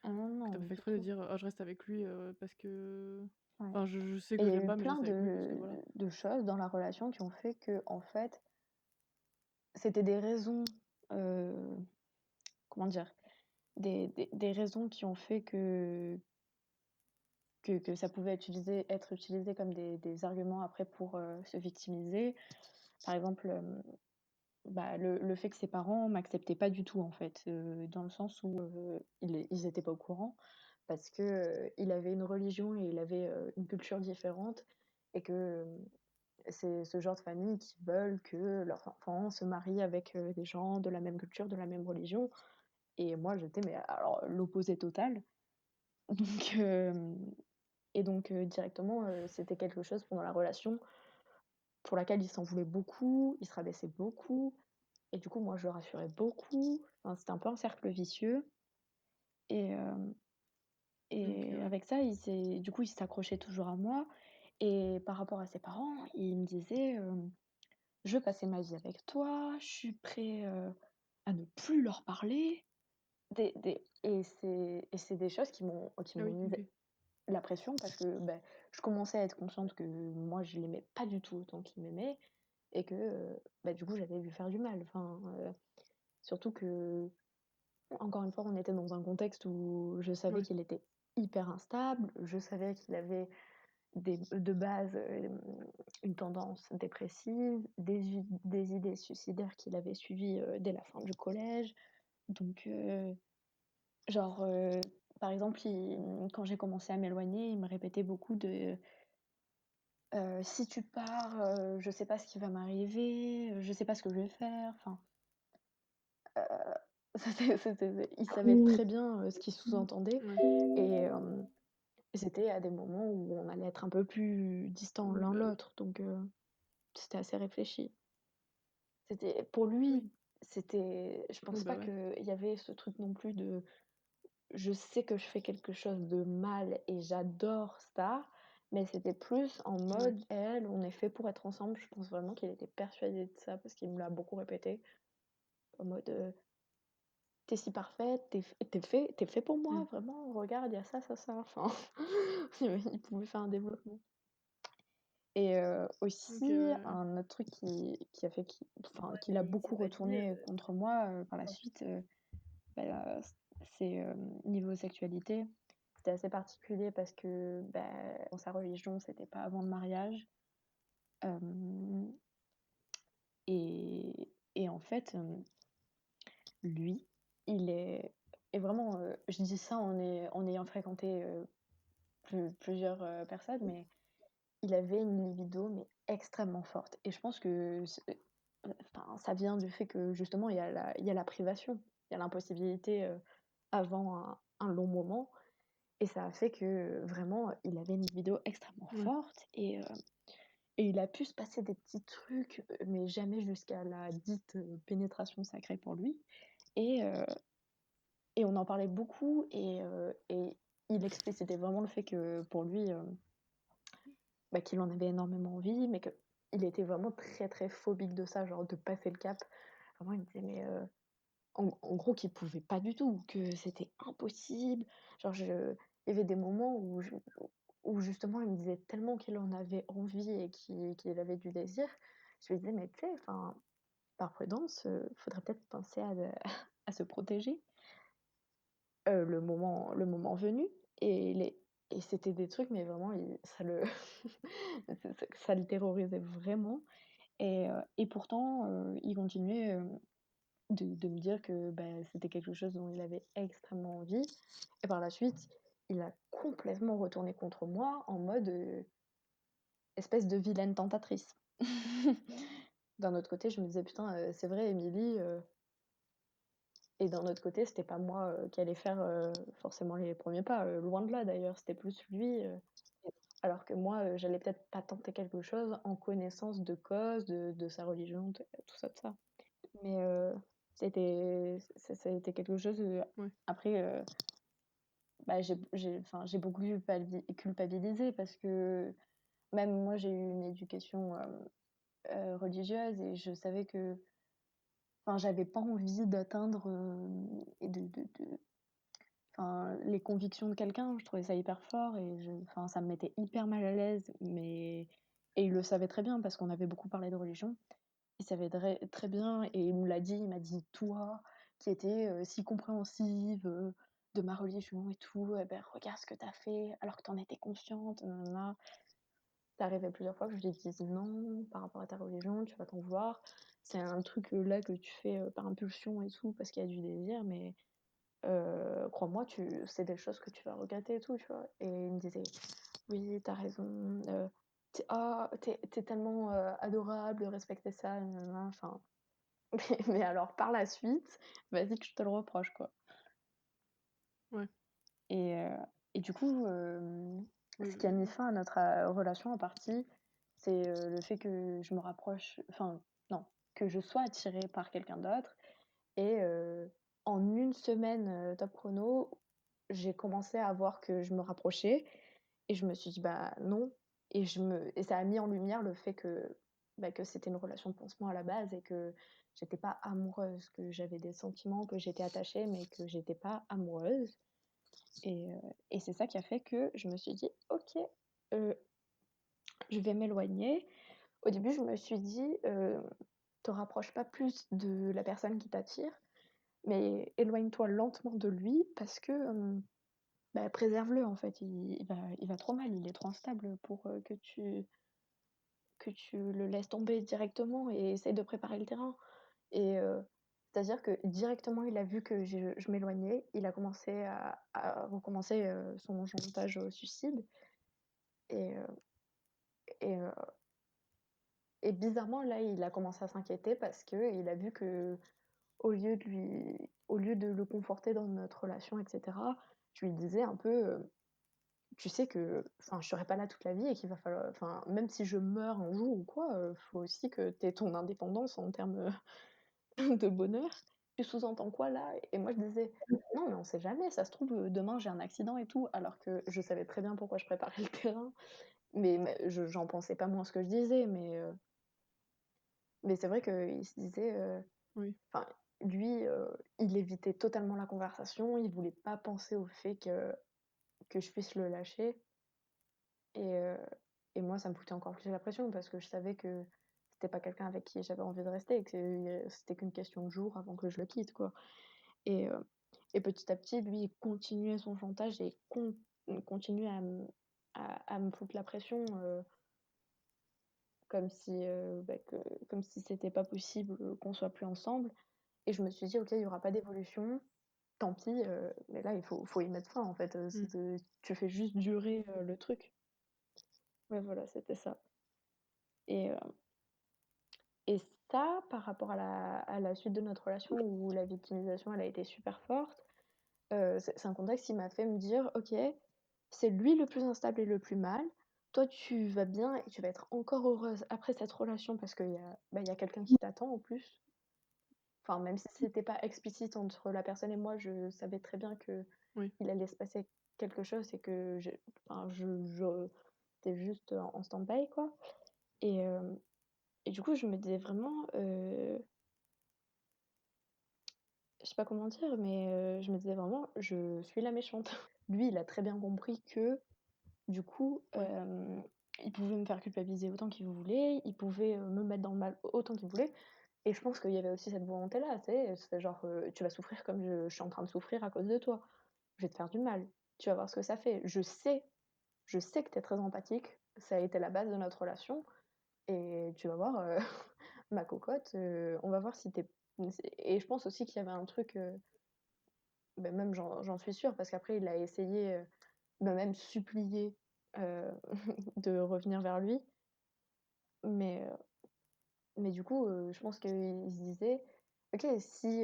Ah non, que tu non, pas fait du exprès de tout. dire: «Oh, je reste avec lui, parce que» Ouais. Enfin, je sais Et que il je y a l'aime eu pas, mais je plein reste avec lui parce que voilà. de choses dans la relation qui ont fait que, en fait, c'était des raisons, heu, comment dire? Des raisons qui ont fait que ça pouvait être utilisé comme des arguments après pour, se victimiser. Par exemple, bah, le fait que ses parents m'acceptaient pas du tout, en fait, dans le sens où, ils étaient pas au courant parce que, il avait une religion et il avait, une culture différente et que, c'est ce genre de famille qui veulent que leurs enfants se marient avec, des gens de la même culture, de la même religion et moi j'étais mais alors l'opposé total. Donc directement, c'était quelque chose pendant la relation pour laquelle il s'en voulait beaucoup, il se rabaissait beaucoup et du coup moi je le rassurais beaucoup. Enfin, c'était un peu un cercle vicieux et hem OK, et ouais. avec ça, il s'accrochait toujours à moi et par rapport à ses parents, il me disait, «Je veux passer ma vie avec toi, je suis prêt, à ne plus leur parler». Des et c'est des choses qui Ah m'ont oui, mis OK. la pression parce que, bah, je commençais à être consciente que moi je l'aimais pas du tout autant qu'il m'aimait et que, bah, du coup j'allais lui faire du mal. Enfin, surtout que encore une fois, on était dans un contexte où je savais Ouais. qu'il était hyper instable, je savais qu'il avait de base, une tendance dépressive, des idées suicidaires qu'il avait suivies, dès la fin du collège. Donc genre, par exemple, quand j'ai commencé à m'éloigner, il me répétait beaucoup de, «Si tu pars, je sais pas ce qui va m'arriver, je sais pas ce que je vais faire». Enfin, il savait très bien, ce qu'il sous-entendait Ouais. et c'était à des moments où on allait être un peu plus distants Oui, l'un bah, oui. l'autre, donc c'était assez réfléchi. C'était pour lui, Oui. je Oui, pense bah, pas ouais. qu'il y avait ce truc non plus de je sais que je fais quelque chose de mal et j'adore ça, mais c'était plus en Ouais. mode: «Elle, on est fait pour être ensemble». Je pense vraiment qu'il était persuadé de ça parce qu'il me l'a beaucoup répété en mode, «Tu si parfaite, tu fait pour moi, Mmh. vraiment, regarde, il y a ça, ça, ça». Enfin, il pouvait faire un développement et OK, aussi ouais, ouais. un autre truc qui a fait qui l'a Et il s'est beaucoup pas dit, retourné contre moi, par la suite, bah, c'est, niveau sexualité. C'était assez particulier parce que, bah, dans sa religion, c'était pas avant le mariage. Hem et en fait, lui, il est vraiment, je dis ça en ayant fréquenté, plusieurs, personnes, mais il avait une libido, mais extrêmement forte et je pense que enfin, ça vient du fait que justement il y a la privation, il y a l'impossibilité, avant un long moment et ça a fait que, vraiment, il avait une libido extrêmement Ouais. forte et il a pu se passer des petits trucs, mais jamais jusqu'à la dite, pénétration sacrée pour lui et heu et on en parlait beaucoup et il explicitait vraiment le fait que pour lui, bah, qu'il en avait énormément envie, mais qu'il était vraiment très, très phobique de ça, genre de passer le cap. Vraiment, il me disait: «Mais, en gros qu'il pouvait pas du tout, que c'était impossible. Genre il y avait des moments où justement il me disait tellement qu'il en avait envie et qu'il avait du désir, je lui disais: «Mais tu sais, enfin, par prudence, faudrait peut-être penser à à se protéger, le moment venu» et c'était des trucs, mais vraiment ça le ça le terrorisait vraiment et pourtant, il continuait, de me dire que, bah, c'était quelque chose dont il avait extrêmement envie et par la suite, il a complètement retourné contre moi en mode, espèce de vilaine tentatrice. D'un autre côté, je me disais: «Putain, c'est vrai Émilie», et d'un autre côté, c'était pas moi, qui allais faire, forcément les premiers pas, loin de là d'ailleurs, c'était plus lui, alors que moi, j'allais peut-être pas tenter quelque chose en connaissance de cause, de sa religion, tout ça, tout ça. Mais ça a été quelque chose, Ouais. après, bah, j'ai beaucoup culpabilisé parce que même moi, j'ai eu une éducation, religieuse et je savais que enfin, j'avais pas envie d'atteindre, et de les convictions de quelqu'un, je trouvais ça hyper fort et ça me mettait hyper mal à l'aise, et il le savait très bien parce qu'on avait beaucoup parlé de religion. Il savait très bien et il me l'a dit, il m'a dit: «Toi qui étais, si compréhensive, de ma religion et tout, eh ben, regarde ce que tu as fait alors que tu en étais consciente, nin-nin-nin». C'est arrivé plusieurs fois que je lui dise: «Non, par rapport à ta religion, tu vas t'en vouloir. C'est un truc, là que tu fais, par impulsion et tout parce qu'il y a du désir, mais crois-moi, c'est des choses que tu vas regretter et tout», tu vois? Et il me disait: «Oui, tu as raison, tu es tellement, adorable de respecter ça, nin-nin-nin», enfin, mais alors par la suite, vas-y que je te le reproche, quoi. Ouais, Et heu et du coup, oui, ce qui a mis fin à notre, relation en partie, c'est, le fait que je me rapproche, enfin non, que je sois attirée par quelqu'un d'autre. Et en une semaine, top chrono, j'ai commencé à voir que je me rapprochais et je me suis dit: «Bah, non», et ça a mis en lumière le fait que, bah, que c'était une relation de pansement à la base et que j'étais pas amoureuse, que j'avais des sentiments, que j'étais attachée, mais que j'étais pas amoureuse. Et c'est ça qui a fait que je me suis dit: «OK, heu, je vais m'éloigner». Au début, je me suis dit: «Te rapproche pas plus de la personne qui t'attire, mais éloigne-toi lentement de lui parce que, bah, préserve-le en fait, il va trop mal, il est trop instable pour, que tu le laisses tomber directement, et essaye de préparer le terrain». Et c'est-à-dire que directement il a vu que je m'éloignais, il a commencé à recommencer, son chantage au suicide. Et et heu et bizarrement là, il a commencé à s'inquiéter parce qu'il a vu que, au lieu de le conforter dans notre relation et cetera, je lui disais un peu, «Tu sais que, enfin, je serai pas là toute la vie et qu'il va falloir, enfin, même si je meurs un jour ou quoi, faut aussi que tu aies ton indépendance en termes, de bonheur. Tu sous-entends quoi là?» Et moi je disais: «Non, mais on sait jamais, ça se trouve, demain j'ai un accident et tout», alors que je savais très bien pourquoi je préparais le terrain, mais j'en pensais pas moins ce que je disais, mais c'est vrai qu'il se disait, oui. enfin, lui, il évitait totalement la conversation, il voulait pas penser au fait que je puisse le lâcher. Et et moi, ça me foutait encore plus la pression parce que je savais que c'était pas quelqu'un avec qui j'avais envie de rester et que c'était qu'une question de jours avant que je le quitte, quoi. Et et petit à petit, lui, il continuait son chantage et continuait à me foutre la pression, comme si, comme si c'était pas possible, qu'on soit plus ensemble. Et je me suis dit: «OK, il y aura pas d'évolution, tant pis, mais là, il faut y mettre fin, en fait, Mmh. tu fais juste durer, le truc». Ouais, voilà, c'était ça. Et et ça, par rapport à la suite de notre relation où la victimisation, elle a été super forte, c'est un contexte qui m'a fait me dire: «OK, c'est lui le plus instable et le plus mal. Toi, tu vas bien et tu vas être encore heureuse après cette relation parce qu'il y a quelqu'un qui t'attend en plus». Enfin, même si c'était pas explicite entre la personne et moi, je savais très bien qu'il Oui. allait se passer quelque chose et que je j'étais juste en stand-by, quoi. Et et du coup, je me disais vraiment, je sais pas comment dire, mais je me disais vraiment: «Je suis la méchante». Lui, il a très bien compris que, du coup, Ouais. il pouvait me faire culpabiliser autant qu'il voulait, il pouvait, me mettre dans le mal autant qu'il voulait. Et je pense qu'il y avait aussi cette volonté-là, tu sais? C'est genre, «Tu vas souffrir comme je suis en train de souffrir à cause de toi. Je vais te faire du mal. Tu vas voir ce que ça fait. Je sais que tu es très empathique. Ça a été la base de notre relation et tu vas voir, ma cocotte, on va voir si tu es». Et je pense aussi qu'il y avait un truc, même j'en suis sûre parce qu'après il a essayé, il m'a même supplié, heu, de revenir vers lui. Mais du coup, je pense qu'il se disait: «OK, si,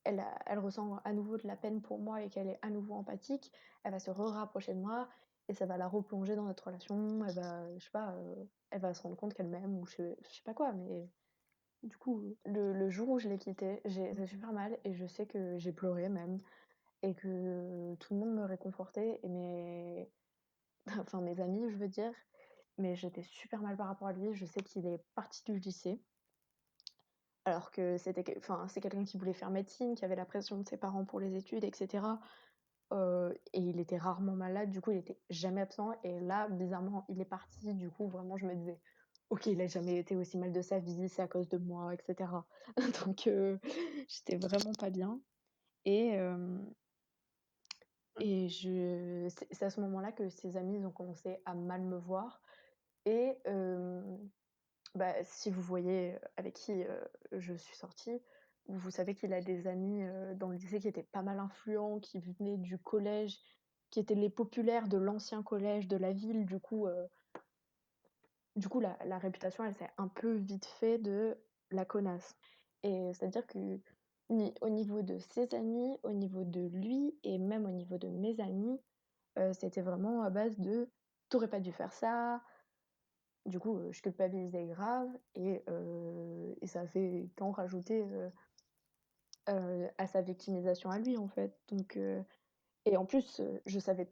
elle ressent à nouveau de la peine pour moi et qu'elle est à nouveau empathique, elle va se rapprocher de moi et ça va la replonger dans notre relation. Elle va, je sais pas, elle va se rendre compte qu'elle m'aime ou je sais pas quoi». Mais du coup, le jour où je l'ai quitté, j'ai super mal et je sais que j'ai pleuré même et que tout le monde me réconfortait et enfin mes amis, je veux dire, mais j'étais super mal par rapport à lui. Je sais qu'il est parti du lycée alors que c'est quelqu'un qui voulait faire médecine, qui avait la pression de ses parents pour les études et cetera. et il était rarement malade, du coup, il était jamais absent et là, bizarrement, il est parti, du coup, vraiment, je me disais: «OK, il a jamais été aussi mal de sa vie, c'est à cause de moi» et cetera. Donc j'étais vraiment pas bien et hem Ouais. et c'est à ce moment-là que ses amis, ils ont commencé à mal me voir et bah, si vous voyez, avec qui, je suis sortie, vous savez qu'il a des amis, dans le lycée qui étaient pas mal influents, qui venaient du collège, qui étaient les populaires de l'ancien collège de la ville. Du coup, la réputation, elle s'est un peu vite fait de la connasse et c'est-à-dire que au niveau de ses amis, au niveau de lui et même au niveau de mes amis, c'était vraiment à base de: «Tu aurais pas dû faire ça». Du coup, je culpabilisais grave et ça a fait qu'en rajouter, à sa victimisation à lui, en fait. Donc et en plus, je savais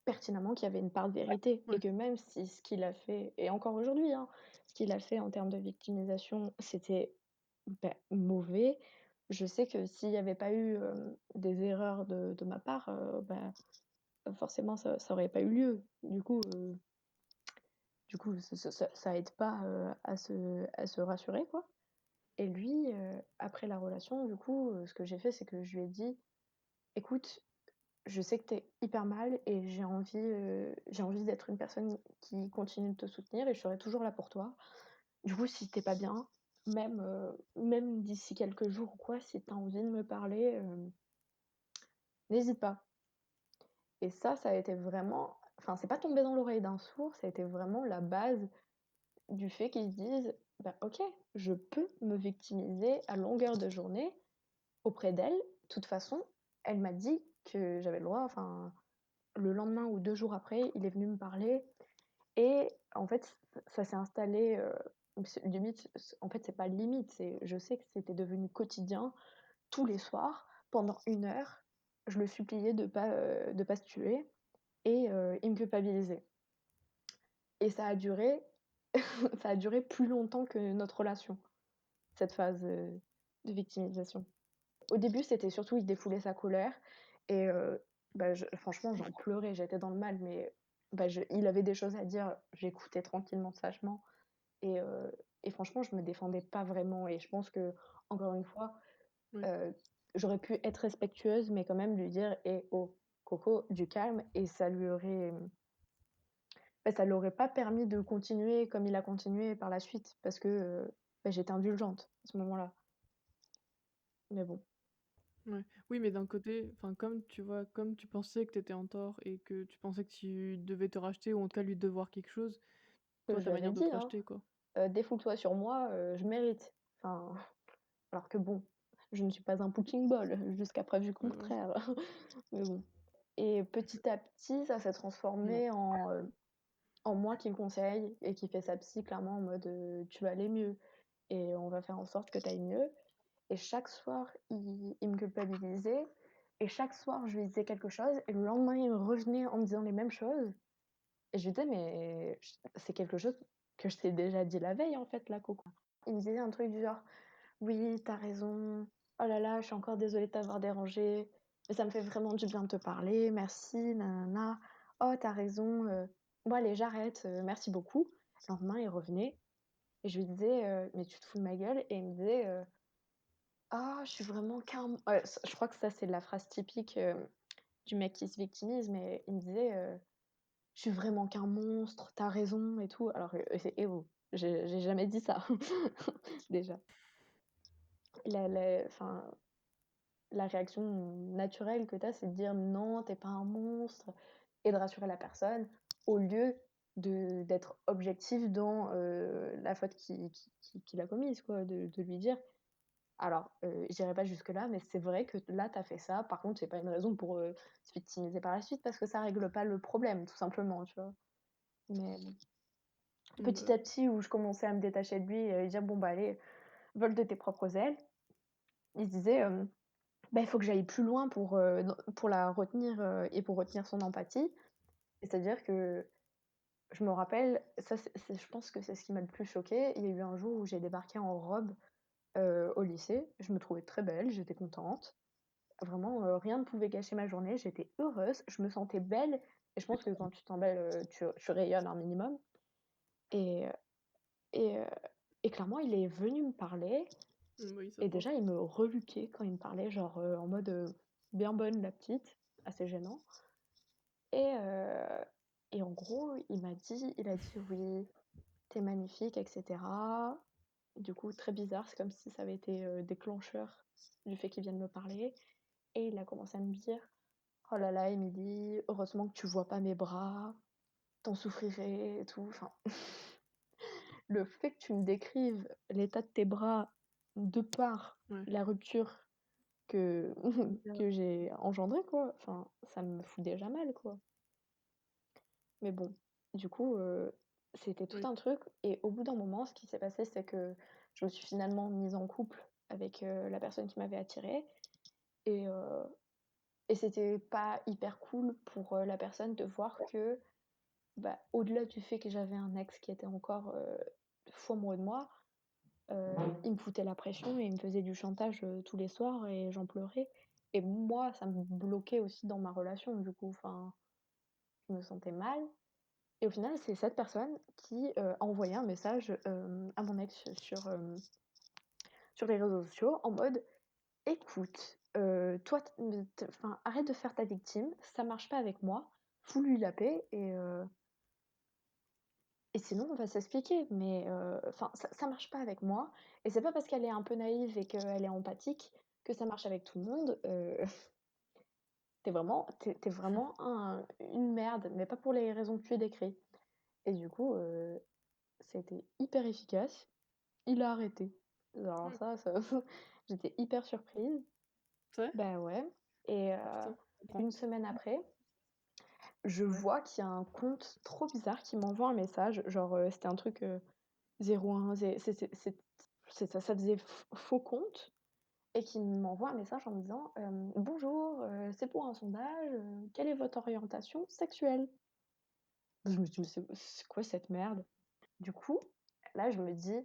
pertinemment qu'il y avait une part de vérité et Ouais. que même si ce qu'il a fait et encore aujourd'hui, hein, ce qu'il a fait en termes de victimisation, c'était, bah, mauvais. Je sais que s'il y avait pas eu, des erreurs de ma part, bah, forcément ça aurait pas eu lieu. Du coup, ça aide pas, à se rassurer, quoi. Et lui, après la relation, du coup, ce que j'ai fait, c'est que je lui ai dit: «Écoute, je sais que tu es hyper mal et j'ai envie d'être une personne qui continue de te soutenir et je serai toujours là pour toi. Du coup, si tu es pas bien, même d'ici quelques jours ou quoi, si tu as envie de me parler, n'hésite pas». Et ça a été vraiment enfin, c'est pas tombé dans l'oreille d'un sourd, ça a été vraiment la base du fait qu'ils se disent: «Bah, OK, je peux me victimiser à longueur de journée auprès d'elle. De toute façon, elle m'a dit que j'avais le droit». Enfin, le lendemain ou 2 jours après, il est venu me parler et en fait, ça s'est installé, c'est limite, en fait, c'est pas limite, c'est je sais que c'était devenu quotidien. Tous les soirs, pendant 1 heure, je le suppliais de pas se tuer et il me culpabilisait et ça a duré plus longtemps que notre relation, cette phase, de victimisation. Au début, c'était surtout il défoulait sa colère et bah, franchement, j'en pleurais, j'étais dans le mal, mais bah, il avait des choses à dire, j'écoutais tranquillement, sagement et franchement, je me défendais pas vraiment et je pense que encore une fois, Ouais. heu, j'aurais pu être respectueuse, mais quand même lui dire: «Eh oh, Coco, du calme» et ça l'aurait pas permis de continuer comme il a continué par la suite parce que, bah, j'étais indulgente à ce moment-là. Mais bon. Ouais. Oui, mais d'un côté, enfin, comme tu vois, comme tu pensais que tu étais en tort et que tu pensais que tu devais te racheter ou en tout cas lui devoir quelque chose, toi, Je ta lui avais manière de dit, te hein: racheter, quoi. «Défoule-toi sur moi, je mérite». Enfin, alors que bon, je ne suis pas un punching ball, jusqu'à preuve du Ouais, voilà. contraire. Mais bon et petit à petit, ça s'est Ouais. transformé en moi qui le conseille et qui fait sa psy clairement en mode, «Tu vas aller mieux et on va faire en sorte que tu ailles mieux» et chaque soir, il me culpabilisait et chaque soir, je lui disais quelque chose et le lendemain, il revenait en me disant les mêmes choses et je lui disais: «Mais c'est quelque chose que je t'ai déjà dit la veille, en fait, là, Coco». Il me disait un truc du genre: «Oui, tu as raison. Oh là là, je suis encore désolée de t'avoir dérangé, mais ça me fait vraiment du bien de te parler. Merci, na. Oh, tu as raison, bon allez, j'arrête, merci beaucoup». Le lendemain, il revenait et je lui disais: «Mais tu te fous de ma gueule?» et il me disait, «Ah, je suis vraiment qu'un» ouais, ç je crois que ça, c'est la phrase typique, du mec qui se victimise, mais il me disait, «Je suis vraiment qu'un monstre, tu as raison et tout». Alors que c'est eh oh, j'ai jamais dit ça, déjà. Enfin, la réaction naturelle que tu as, c'est de dire: «Non, tu es pas un monstre» et de rassurer la personne, au lieu d'être objectif dans, la faute qu'il a commise, quoi. De lui dire: «Alors, j'irai pas jusque-là, mais c'est vrai que là, tu as fait ça. Par contre, c'est pas une raison pour, se victimiser par la suite parce que ça règle pas le problème, tout simplement», tu vois? Mais Mmh, bah, petit à petit, où je commençais à me détacher de lui et à lui dire: «Bon, bah, allez, vole de tes propres ailes», il se disait, bah, il faut que j'aille plus loin pour la retenir, et pour retenir son empathie. C'est-à-dire que je me rappelle, ça je pense que c'est ce qui m'a le plus choquée. Il y a eu un jour où j'ai débarqué en robe, au lycée. Je me trouvais très belle, j'étais contente Vraiment, rien ne pouvait gâcher ma journée. J'étais heureuse, je me sentais belle et je pense que quand tu te sens belle, tu rayonnes un minimum et et heu et clairement, il est venu me parler Oui, ça et se voit. déjà, il me reluquait quand il me parlait, genre, en mode, bien bonne la petite, assez gênant et heu et en gros, il a dit: «Oui, tu magnifique» et cetera. Du coup, très bizarre, c'est comme si ça avait été, déclencheur du fait qu'il vienne me parler et il a commencé à me dire: «Oh là là, Émilie, heureusement que tu vois pas mes bras, tu souffrirais et tout». Enfin, le fait que tu me décrives l'état de tes bras de par Ouais. la rupture que Bien. que j'ai engendrée, quoi, enfin, ça me fout déjà mal, quoi. Mais bon, du coup, c'était tout Oui. un truc et au bout d'un moment, ce qui s'est passé, c'est que je me suis finalement mise en couple avec, la personne qui m'avait attirée et heu et c'était pas hyper cool pour, la personne de voir que, bah, au-delà du fait que j'avais un ex qui était encore, fou amoureux de moi, il me foutait la pression et il me faisait du chantage, tous les soirs et j'en pleurais et moi, ça me bloquait aussi dans ma relation, du coup, enfin, je me sentais mal et au final, c'est cette personne qui, a envoyé un message, à mon ex sur les réseaux sociaux en mode: «Écoute, toi enfin, arrête de faire ta victime, ça marche pas avec moi, fous-lui la paix et sinon on va s'expliquer, mais enfin, ça marche pas avec moi et c'est pas parce qu'elle est un peu naïve et qu'elle est empathique que ça marche avec tout le monde, tu vraiment une merde, mais pas pour les raisons que tu décris» et du coup, ça a été hyper efficace. Il a arrêté. Alors Mmh. ça j'étais hyper surprise. C'est vrai? Bah ouais et Putain, je comprends. une semaine après, je Ouais. vois qu'il y a un compte trop bizarre qui m'envoie un message, genre, c'était un truc, 01 zé c'est ça, ça faisait faux compte et qui m'envoie un message en me disant, «Bonjour, c'est pour un sondage, quelle est votre orientation sexuelle?» Je me dis: «Mais c'est quoi cette merde?» Du coup, là, je me dis: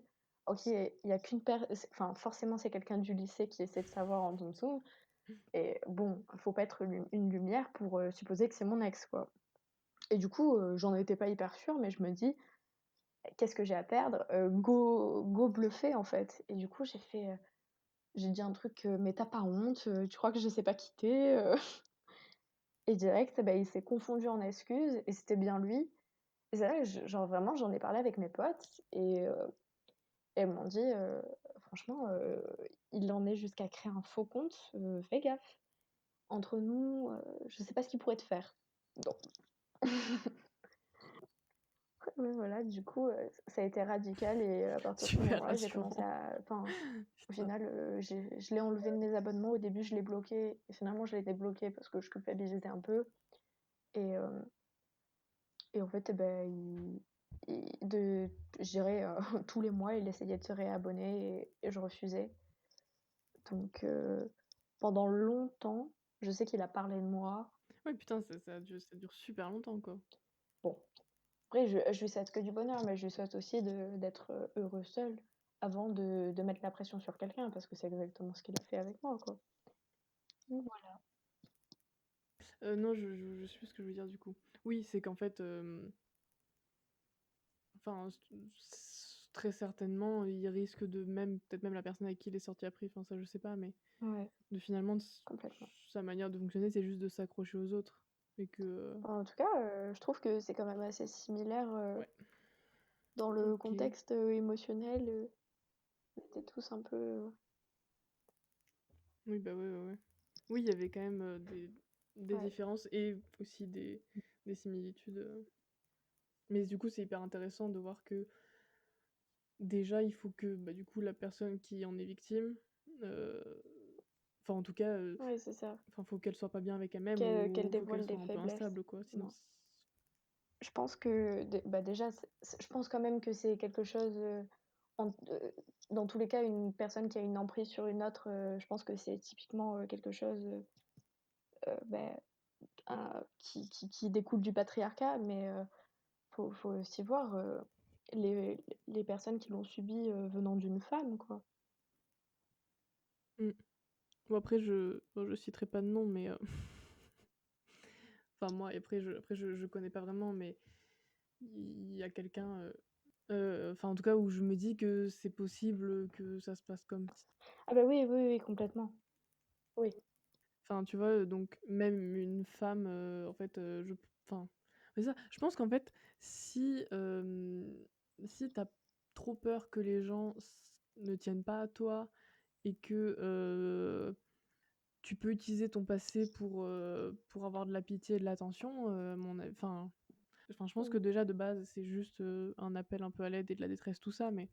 «OK, il y a qu'une per enfin, forcément, c'est quelqu'un du lycée qui essaie de savoir en dessous et bon, faut pas être une lumière pour, supposer que c'est mon ex, quoi» et du coup, j'en étais pas hyper sûre, mais je me dis: «Qu'est-ce que j'ai à perdre? Go bluffer, en fait» et du coup, j'ai dit un truc, «Mais tu as pas honte? Tu crois que je sais pas quitter?» et direct, bah, il s'est confondu en excuses et c'était bien lui et c'est vrai, genre vraiment, j'en ai parlé avec mes potes et elles m'ont dit, «Franchement, il en est jusqu'à créer un faux compte, fais gaffe. Entre nous, je sais pas ce qu'il pourrait te faire». Donc ouais, voilà, du coup, ça a été radical et à partir de ce Super moment-là, j'ai commencé rassurant. à enfin, au Putain. final, je l'ai enlevé de mes abonnements. Au début, je l'ai bloqué et finalement, je l'ai débloqué parce que je culpabilisais un peu et et en fait, et beh, je dirais, tous les mois, il essayait de se réabonner et je refusais. Donc pendant longtemps, je sais qu'il a parlé de moi. Ouais, putain, ça dure super longtemps, quoi. Bon, après je lui souhaite que du bonheur, mais je lui souhaite aussi d'être, heureux seul avant de mettre la pression sur quelqu'un parce que c'est exactement ce qu'il a fait avec moi, quoi. Donc voilà. Non, je sais plus ce que je veux dire, du coup. Oui, c'est qu'en fait, enfin, très certainement, il risque de même peut-être même la personne avec qui il est sorti après, enfin, ça, je sais pas, mais Ouais, de finalement, complètement. sa manière de fonctionner, c'est juste de s'accrocher aux autres et que, En tout cas, je trouve que c'est quand même assez similaire, ouais, dans le OK. contexte, émotionnel, on était tous un peu, Oui, bah, ouais, ouais, ouais. Oui, il y avait quand même, des ouais. différences et aussi des similitudes, mais du coup, c'est hyper intéressant de voir que, déjà, il faut que, bah, du coup, la personne qui en est victime, heu, enfin, en tout cas, Ouais, c'est ça. enfin, faut qu'elle soit pas bien avec elle-même Qu'elle ou faut qu'elle dévoile des soit un peu faiblesses. instable, quoi, sinon Non. Je pense que bah, déjà, je pense quand même que c'est quelque chose, dans tous les cas, une personne qui a une emprise sur une autre, je pense que c'est typiquement, quelque chose, bah, qui découle du patriarcat, mais faut aussi voir, les personnes qui l'ont subi, venant d'une femme, quoi. mmh. Bon après je citerai pas de nom, mais enfin moi après je connais pas vraiment, mais il y a quelqu'un, enfin en tout cas où je me dis que c'est possible, que ça se passe comme Ah bah oui, oui, oui, complètement. Oui. enfin tu vois, donc même une femme, en fait, enfin, c'est ça. Je pense qu'en fait si tu trop peur que les gens ne tiennent pas à toi et que, tu peux utiliser ton passé pour avoir de la pitié et de l'attention, enfin, je pense que Mmh. déjà de base, c'est juste, un appel un peu à l'aide et de la détresse, tout ça, mais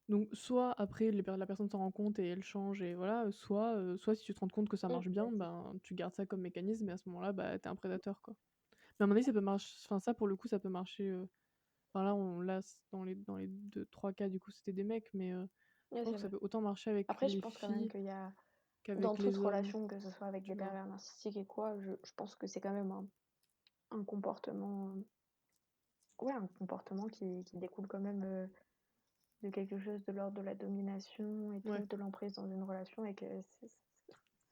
donc soit après la personne s'en rend compte et elle change et voilà, soit si tu te rends compte que ça marche bien, ben, tu gardes ça comme mécanisme et à ce moment-là, bah, tu un prédateur, quoi. Mais à mon avis, ça peut marcher enfin ça pour le coup, ça peut marcher, enfin là, dans les 2-3 cas, du coup, c'était des mecs, mais je Ouais, pense c'est que ça vrai. peut autant marcher avec Après, je les pense quand même filles qu'il y a dans qu'avec toute les hommes, relation, que ce soit avec tu des vois? pervers narcissiques et quoi, je pense que c'est quand même un comportement, ouais, un comportement qui découle quand même, de quelque chose de l'ordre de la domination et Ouais. tout, de l'emprise dans une relation et que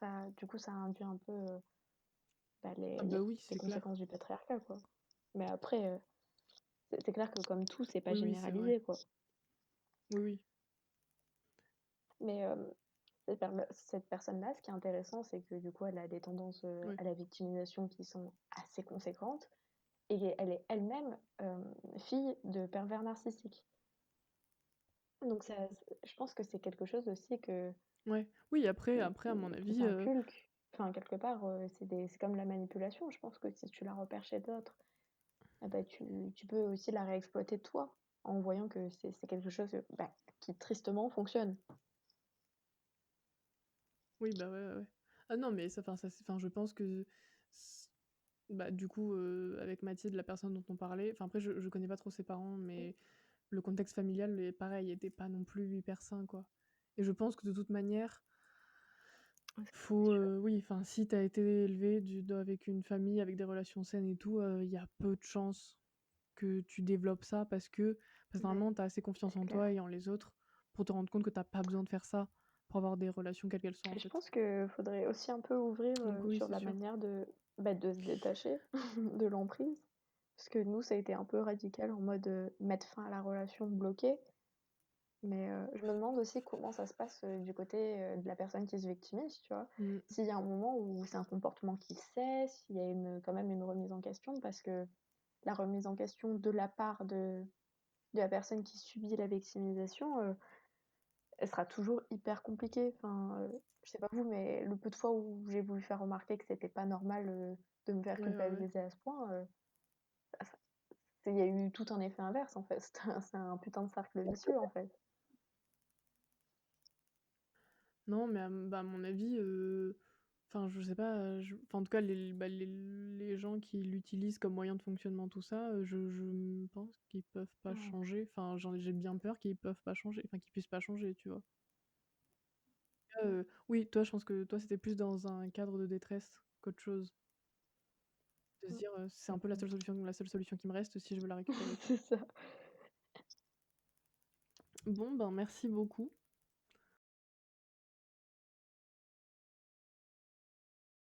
ça du coup, ça induit un peu, bah, Ah bah oui, les c'est clair. conséquences du patriarcat, quoi. Mais après, c'est clair que comme tout, c'est pas Oui, oui, c'est vrai. généralisé, quoi. Oui, oui. Mais, cette personne-là, ce qui est intéressant, c'est que du coup, elle a des tendances, Ouais. à la victimisation qui sont assez conséquentes et elle est elle-même, fille de pervers narcissiques. Donc ça je pense que c'est quelque chose aussi que Ouais. Oui, après à mon qui avis, s'inculque. Enfin, quelque part, c'est comme la manipulation. Je pense que si tu la repères chez d'autres, ah bah, tu peux aussi la réexploiter toi, en voyant que c'est quelque chose, bah, qui tristement fonctionne. oui, bah, ouais, ouais, ouais. Ah non, mais ça c'est enfin, je pense que c bah, du coup, avec Mathilde, la personne dont on parlait, enfin, après je connais pas trop ses parents, Mmh. mais le contexte familial est pareil, était pas non plus hyper sain, quoi. Et je pense que de toute manière, Ouais, faut, c'est sûr. oui, enfin, si tu as été élevé avec une famille, avec des relations saines et tout, il y a peu de chances que tu développes ça parce que Ouais, normalement, tu as assez confiance c'est en toi clair. et en les autres pour te rendre compte que tu pas besoin de faire ça pour avoir des relations quelles qu'elles soient, en Et je fait. pense qu'il faudrait aussi un peu ouvrir, Donc oui, sur c'est la sûr. manière de, bah, de se détacher de l'emprise. Parce que nous, ça a été un peu radical en mode, mettre fin à la relation, bloquer. Mais, je me demande aussi comment ça se passe, du côté, de la personne qui se victimise, tu vois? Mmh. S'il y a un moment où c'est un comportement qui cesse, il y a quand même une remise en question parce que la remise en question de la part de la personne qui subit la victimisation, elle sera toujours hyper compliquée. Enfin, je sais pas vous, mais le peu de fois où j'ai voulu faire remarquer que c'était pas normal, de me faire Ouais, ouais, ouais. culpabiliser à ce point, bah, il y a eu tout un effet inverse, en fait. C'est un putain de cercle vicieux, en fait. Non, mais à mon avis, enfin, je sais pas, enfin, en tout cas, les gens qui l'utilisent comme moyen de fonctionnement, tout ça, je pense qu'ils peuvent pas Mmh. changer. Enfin, j'ai bien peur qu'ils peuvent pas changer, enfin, qu'ils puissent pas changer, tu vois? Mmh. Oui, toi, je pense que toi, c'était plus dans un cadre de détresse qu'autre chose. De se Mmh. dire, «C'est un peu Mmh. la seule solution qui me reste si je veux la récupérer», quoi. C'est ça. Bon, ben, merci beaucoup.